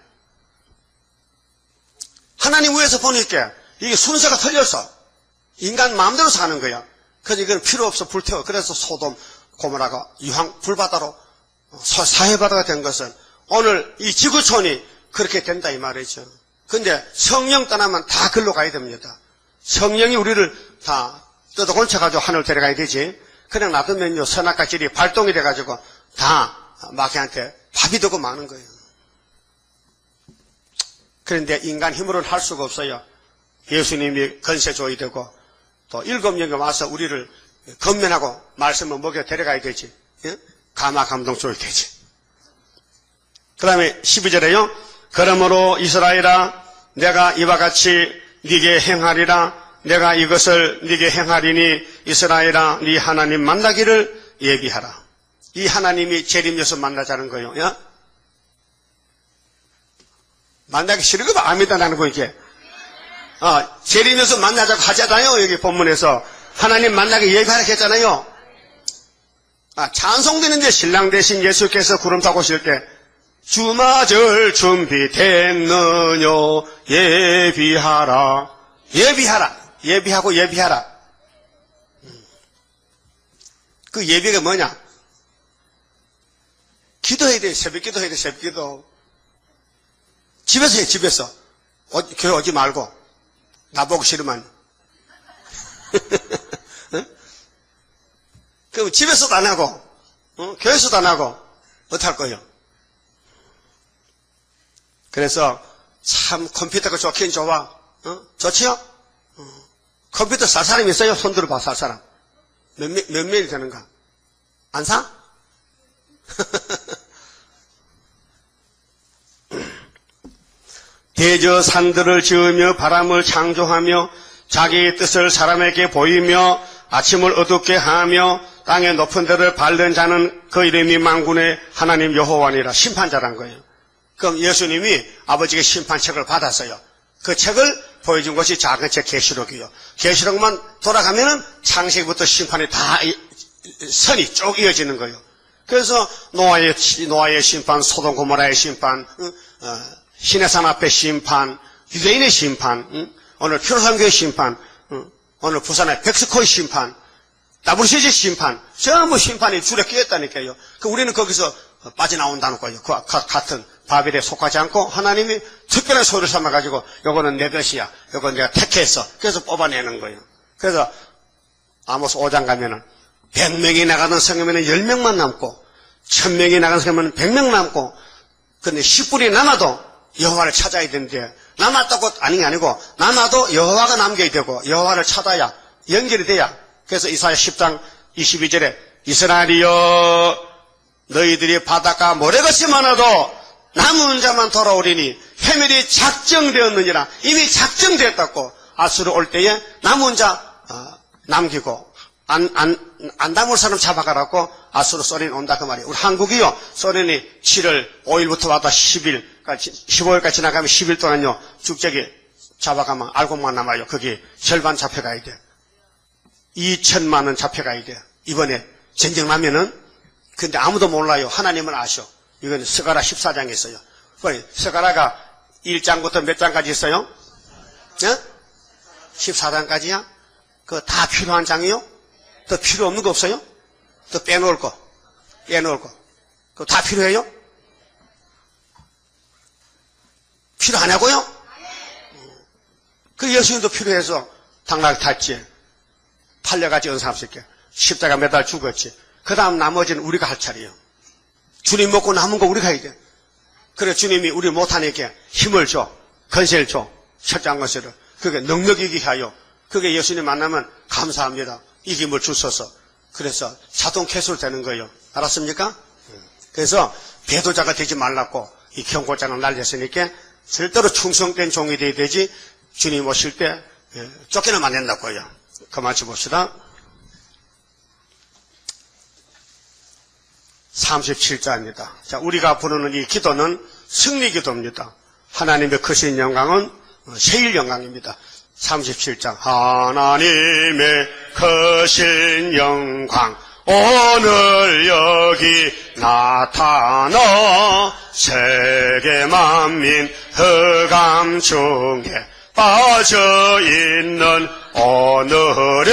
하나님 위에서 보니까 이게 순서가 틀렸어. 인간 마음대로 사는 거야. 그래서 이건 필요 없어 불태워. 그래서 소돔 고모라가 유황 불바다로 사해바다가 된 것은 오늘 이 지구촌이 그렇게 된다 이 말이죠. 근데 성령 떠나면 다 글로 가야 됩니다. 성령이 우리를 다 뜯어곤쳐가지고 하늘 데려가야 되지. 그냥 놔두면요 선악과질이 발동이 돼가지고 다 마귀한테 밥이 되고 마는 거예요. 그런데 인간 힘으로는 할 수가 없어요. 예수님이 건세 줘야 되고 또 7명이 와서 우리를 건면하고 말씀을 먹여 데려가야 되지. 예? 감화 감동 줘야 되지. 그 다음에 12절에요. 그러므로 이스라엘아 내가 이와 같이 네게 행하리라. 내가 이것을 네게 행하리니 이스라엘아 네 하나님 만나기를 예비하라. 이 하나님이 재림여서 만나자는 거예요. 야? 만나기 싫은 거 압니다. 나는 거 이게. 재림여서 만나자고 하잖아요. 여기 본문에서 하나님 만나기 예비하라 했잖아요. 찬송되는데 신랑 대신 예수께서 구름 타고 오실 때 주마절 준비됐느냐 예비하라. 예비하고 예비하라. 그 예비가 뭐냐? 기도해야 돼. 새벽 기도해야 돼. 새벽 기도. 집에서 해. 집에서. 교회 오지 말고. 나보고 싫으면. 그럼 집에서도 안 하고 교회에서도 안 하고 어떡할 거예요? 그래서 참 컴퓨터가 좋긴 좋아. 좋지요? 컴퓨터 살 사람이 있어요? 손 들어봐. 살 사람. 몇 명이 되는가? 안 사? 대저 산들을 지으며 바람을 창조하며 자기의 뜻을 사람에게 보이며 아침을 어둡게 하며 땅의 높은 데를 밟는 자는 그 이름이 만군의 하나님 여호와니라. 심판자란 거예요. 그럼 예수님이 아버지의 심판책을 받았어요. 그 책을 보여준 것이 작은 책 계시록이요. 계시록만 돌아가면은 창세기부터 심판이 다 선이 쭉 이어지는 거예요. 그래서 노아의 심판, 소돔 고모라의 심판, 시내산 앞의 심판, 유대인의 심판, 오늘 피로상교의 심판, 오늘 부산의 백스코의 심판, WCG 심판, 전부 심판이 줄에 끼었다니까요. 우리는 거기서 빠져나온다는 거예요. 그 같은 바벨에 속하지 않고 하나님이 특별한 소리를 삼아가지고 요거는 내 것이야. 요건 내가 택했어. 그래서 뽑아내는 거예요. 그래서 아모스 5장 가면은 100명이 나가던 성에는 10명만 남고 1000명이 나간 성에는 100명 남고 근데 10분이 남아도 여호와를 찾아야 되는데 남았다고 아니고 남아도 여호와가 남겨야 되고 여호와를 찾아야 연결이 돼야. 그래서 이사야 10장 22절에 이스라엘이여 너희들이 바닷가 모래같이 많아도 남은 자만 돌아오리니 해멸이 작정되었느니라. 이미 작정되었다고. 아수르 올 때에 남은 자 남기고 안 담을 사람 잡아가라고 아수르 소련이 온다 그 말이에요. 우리 한국이요 소련이 7월 5일부터 와다 15일까지 지나가면 10일 동안요 죽적이 잡아가면 알고만 남아요. 거기 절반 잡혀가야 돼. 2천만 원 잡혀가야 돼. 이번에 전쟁 나면은. 근데 아무도 몰라요. 하나님은 아셔. 이건 스가랴 14장에 있어요. 스가랴가 1장부터 몇 장까지 있어요? 14장까지야? 그거 다 필요한 장이요? 더 필요 없는 거 없어요? 더 빼놓을 거. 그거 다 필요해요? 필요하냐고요? 그 예수님도 필요해서 당나귀 탔지. 팔려가지 은사없을게. 십자가 매달 죽었지. 그 다음 나머지는 우리가 할 차례예요. 주님 먹고 남은 거 우리가 해야 돼. 그래 주님이 우리 못하니까 힘을 줘. 건세를 줘. 철저한 것을. 그게 능력 이기게 하여. 그게 예수님 만나면 감사합니다. 이 힘을 주셔서. 그래서 자동 캐스로 되는 거예요. 알았습니까? 그래서 배도자가 되지 말라고 이 경고장을 날렸으니까 절대로 충성된 종이 되어야 되지 주님 오실 때 쫓겨나면 안 된다고요. 그만 봅시다. 37자입니다. 자, 우리가 부르는 이 기도는 승리 기도입니다. 하나님의 크신 영광은 세일 영광입니다. 37장. 하나님의 크신 영광 오늘 여기 나타나 세계 만민 흑암 중에 빠져있는 오늘에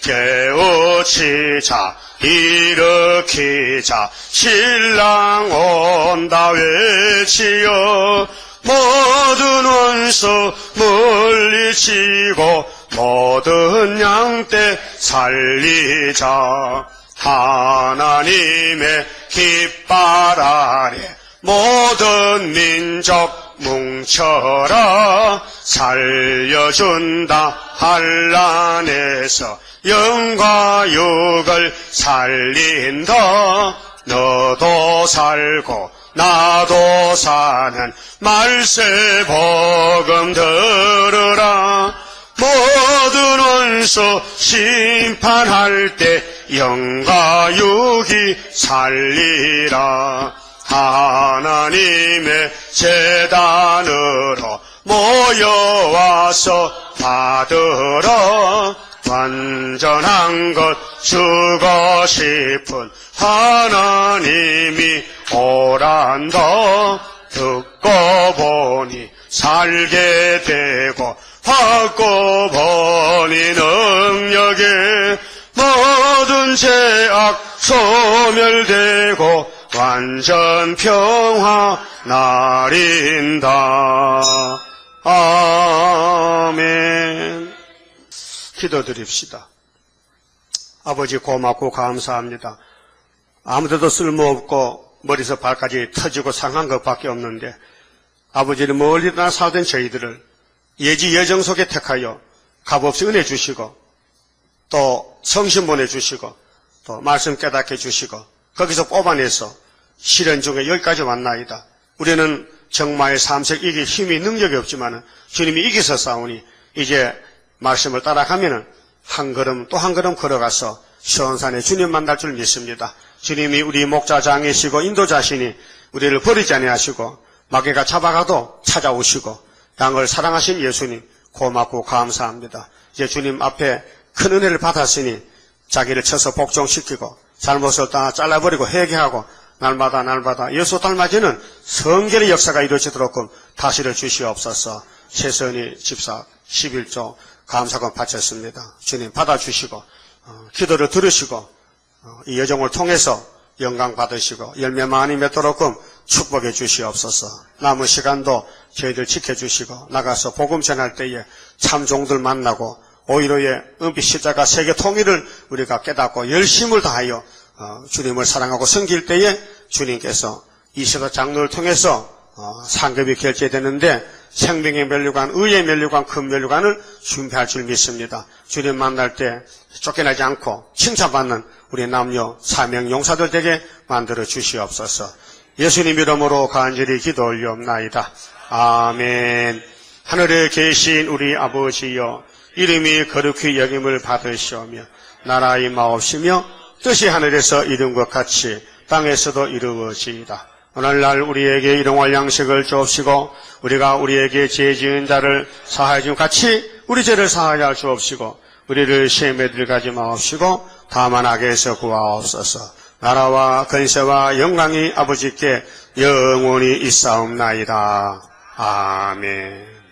깨우치자 일으키자 신랑 온다 외치어 모든 원수 물리치고 모든 양떼 살리자 하나님의 깃발 아래 모든 민족 뭉쳐라 살려준다 환난에서 영과 육을 살린다 너도 살고 나도 사는 말세 복음 들으라 모든 원수 심판할 때 영과 육이 살리라 하나님의 제단으로 모여와서 받으러 완전한 것 주고 싶은 하나님이 오란다 듣고 보니 살게 되고 받고 보니 능력에 모든 죄악 소멸되고 완전 평화 나린다. 아멘. 기도드립시다. 아버지 고맙고 감사합니다. 아무데도 쓸모없고 머리에서 발까지 터지고 상한 것밖에 없는데 아버지는 멀리 떠나 살던 저희들을 예지 예정 속에 택하여 값없이 은혜 주시고 또 성신 보내주시고 또 말씀 깨닫게 해주시고 거기서 뽑아내서 시련 중에 여기까지 왔나이다. 우리는 정말 삼색 이길 힘이 능력이 없지만 주님이 이기서 싸우니 이제 말씀을 따라가면 한 걸음 또 한 걸음 걸어가서 시온산에 주님 만날 줄 믿습니다. 주님이 우리 목자장이시고 인도자시니 우리를 버리지 아니하시고 마귀가 잡아가도 찾아오시고 양을 사랑하신 예수님 고맙고 감사합니다. 이제 주님 앞에 큰 은혜를 받았으니 자기를 쳐서 복종시키고 잘못을 다 잘라버리고 회개하고 날마다 예수 닮아지는 성결의 역사가 이루어지도록 다시를 주시옵소서. 최선희 집사 11조 감사금 바쳤습니다. 주님 받아주시고 기도를 들으시고 이 여정을 통해서 영광 받으시고 열매 많이 맺도록끔 축복해 주시옵소서. 남은 시간도 저희들 지켜주시고 나가서 복음 전할 때에 참 종들 만나고 오히려의 은빛 십자가 세계 통일을 우리가 깨닫고 열심을 다하여 주님을 사랑하고 섬길 때에 주님께서 이시도 장로를 통해서 상급이 결제되는데 생명의 면류관, 의의 면류관, 큰 면류관을 준비할 줄 믿습니다. 주님 만날 때 쫓겨나지 않고 칭찬받는 우리 남녀 사명 용사들 되게 만들어 주시옵소서. 예수님 이름으로 간절히 기도 올리옵나이다. 아멘. 하늘에 계신 우리 아버지여, 이름이 거룩히 여김을 받으시오며 나라 임하옵시며 뜻이 하늘에서 이룬 것 같이 땅에서도 이루어지이다. 오늘날 우리에게 일용할 양식을 주옵시고 우리가 우리에게 죄 지은 자를 사하여 준 같이 우리 죄를 사하여 주옵시고 우리를 시험에 들어가지 마옵시고 다만 악에서 구하옵소서. 나라와 근세와 영광이 아버지께 영원히 있사옵나이다. 아멘.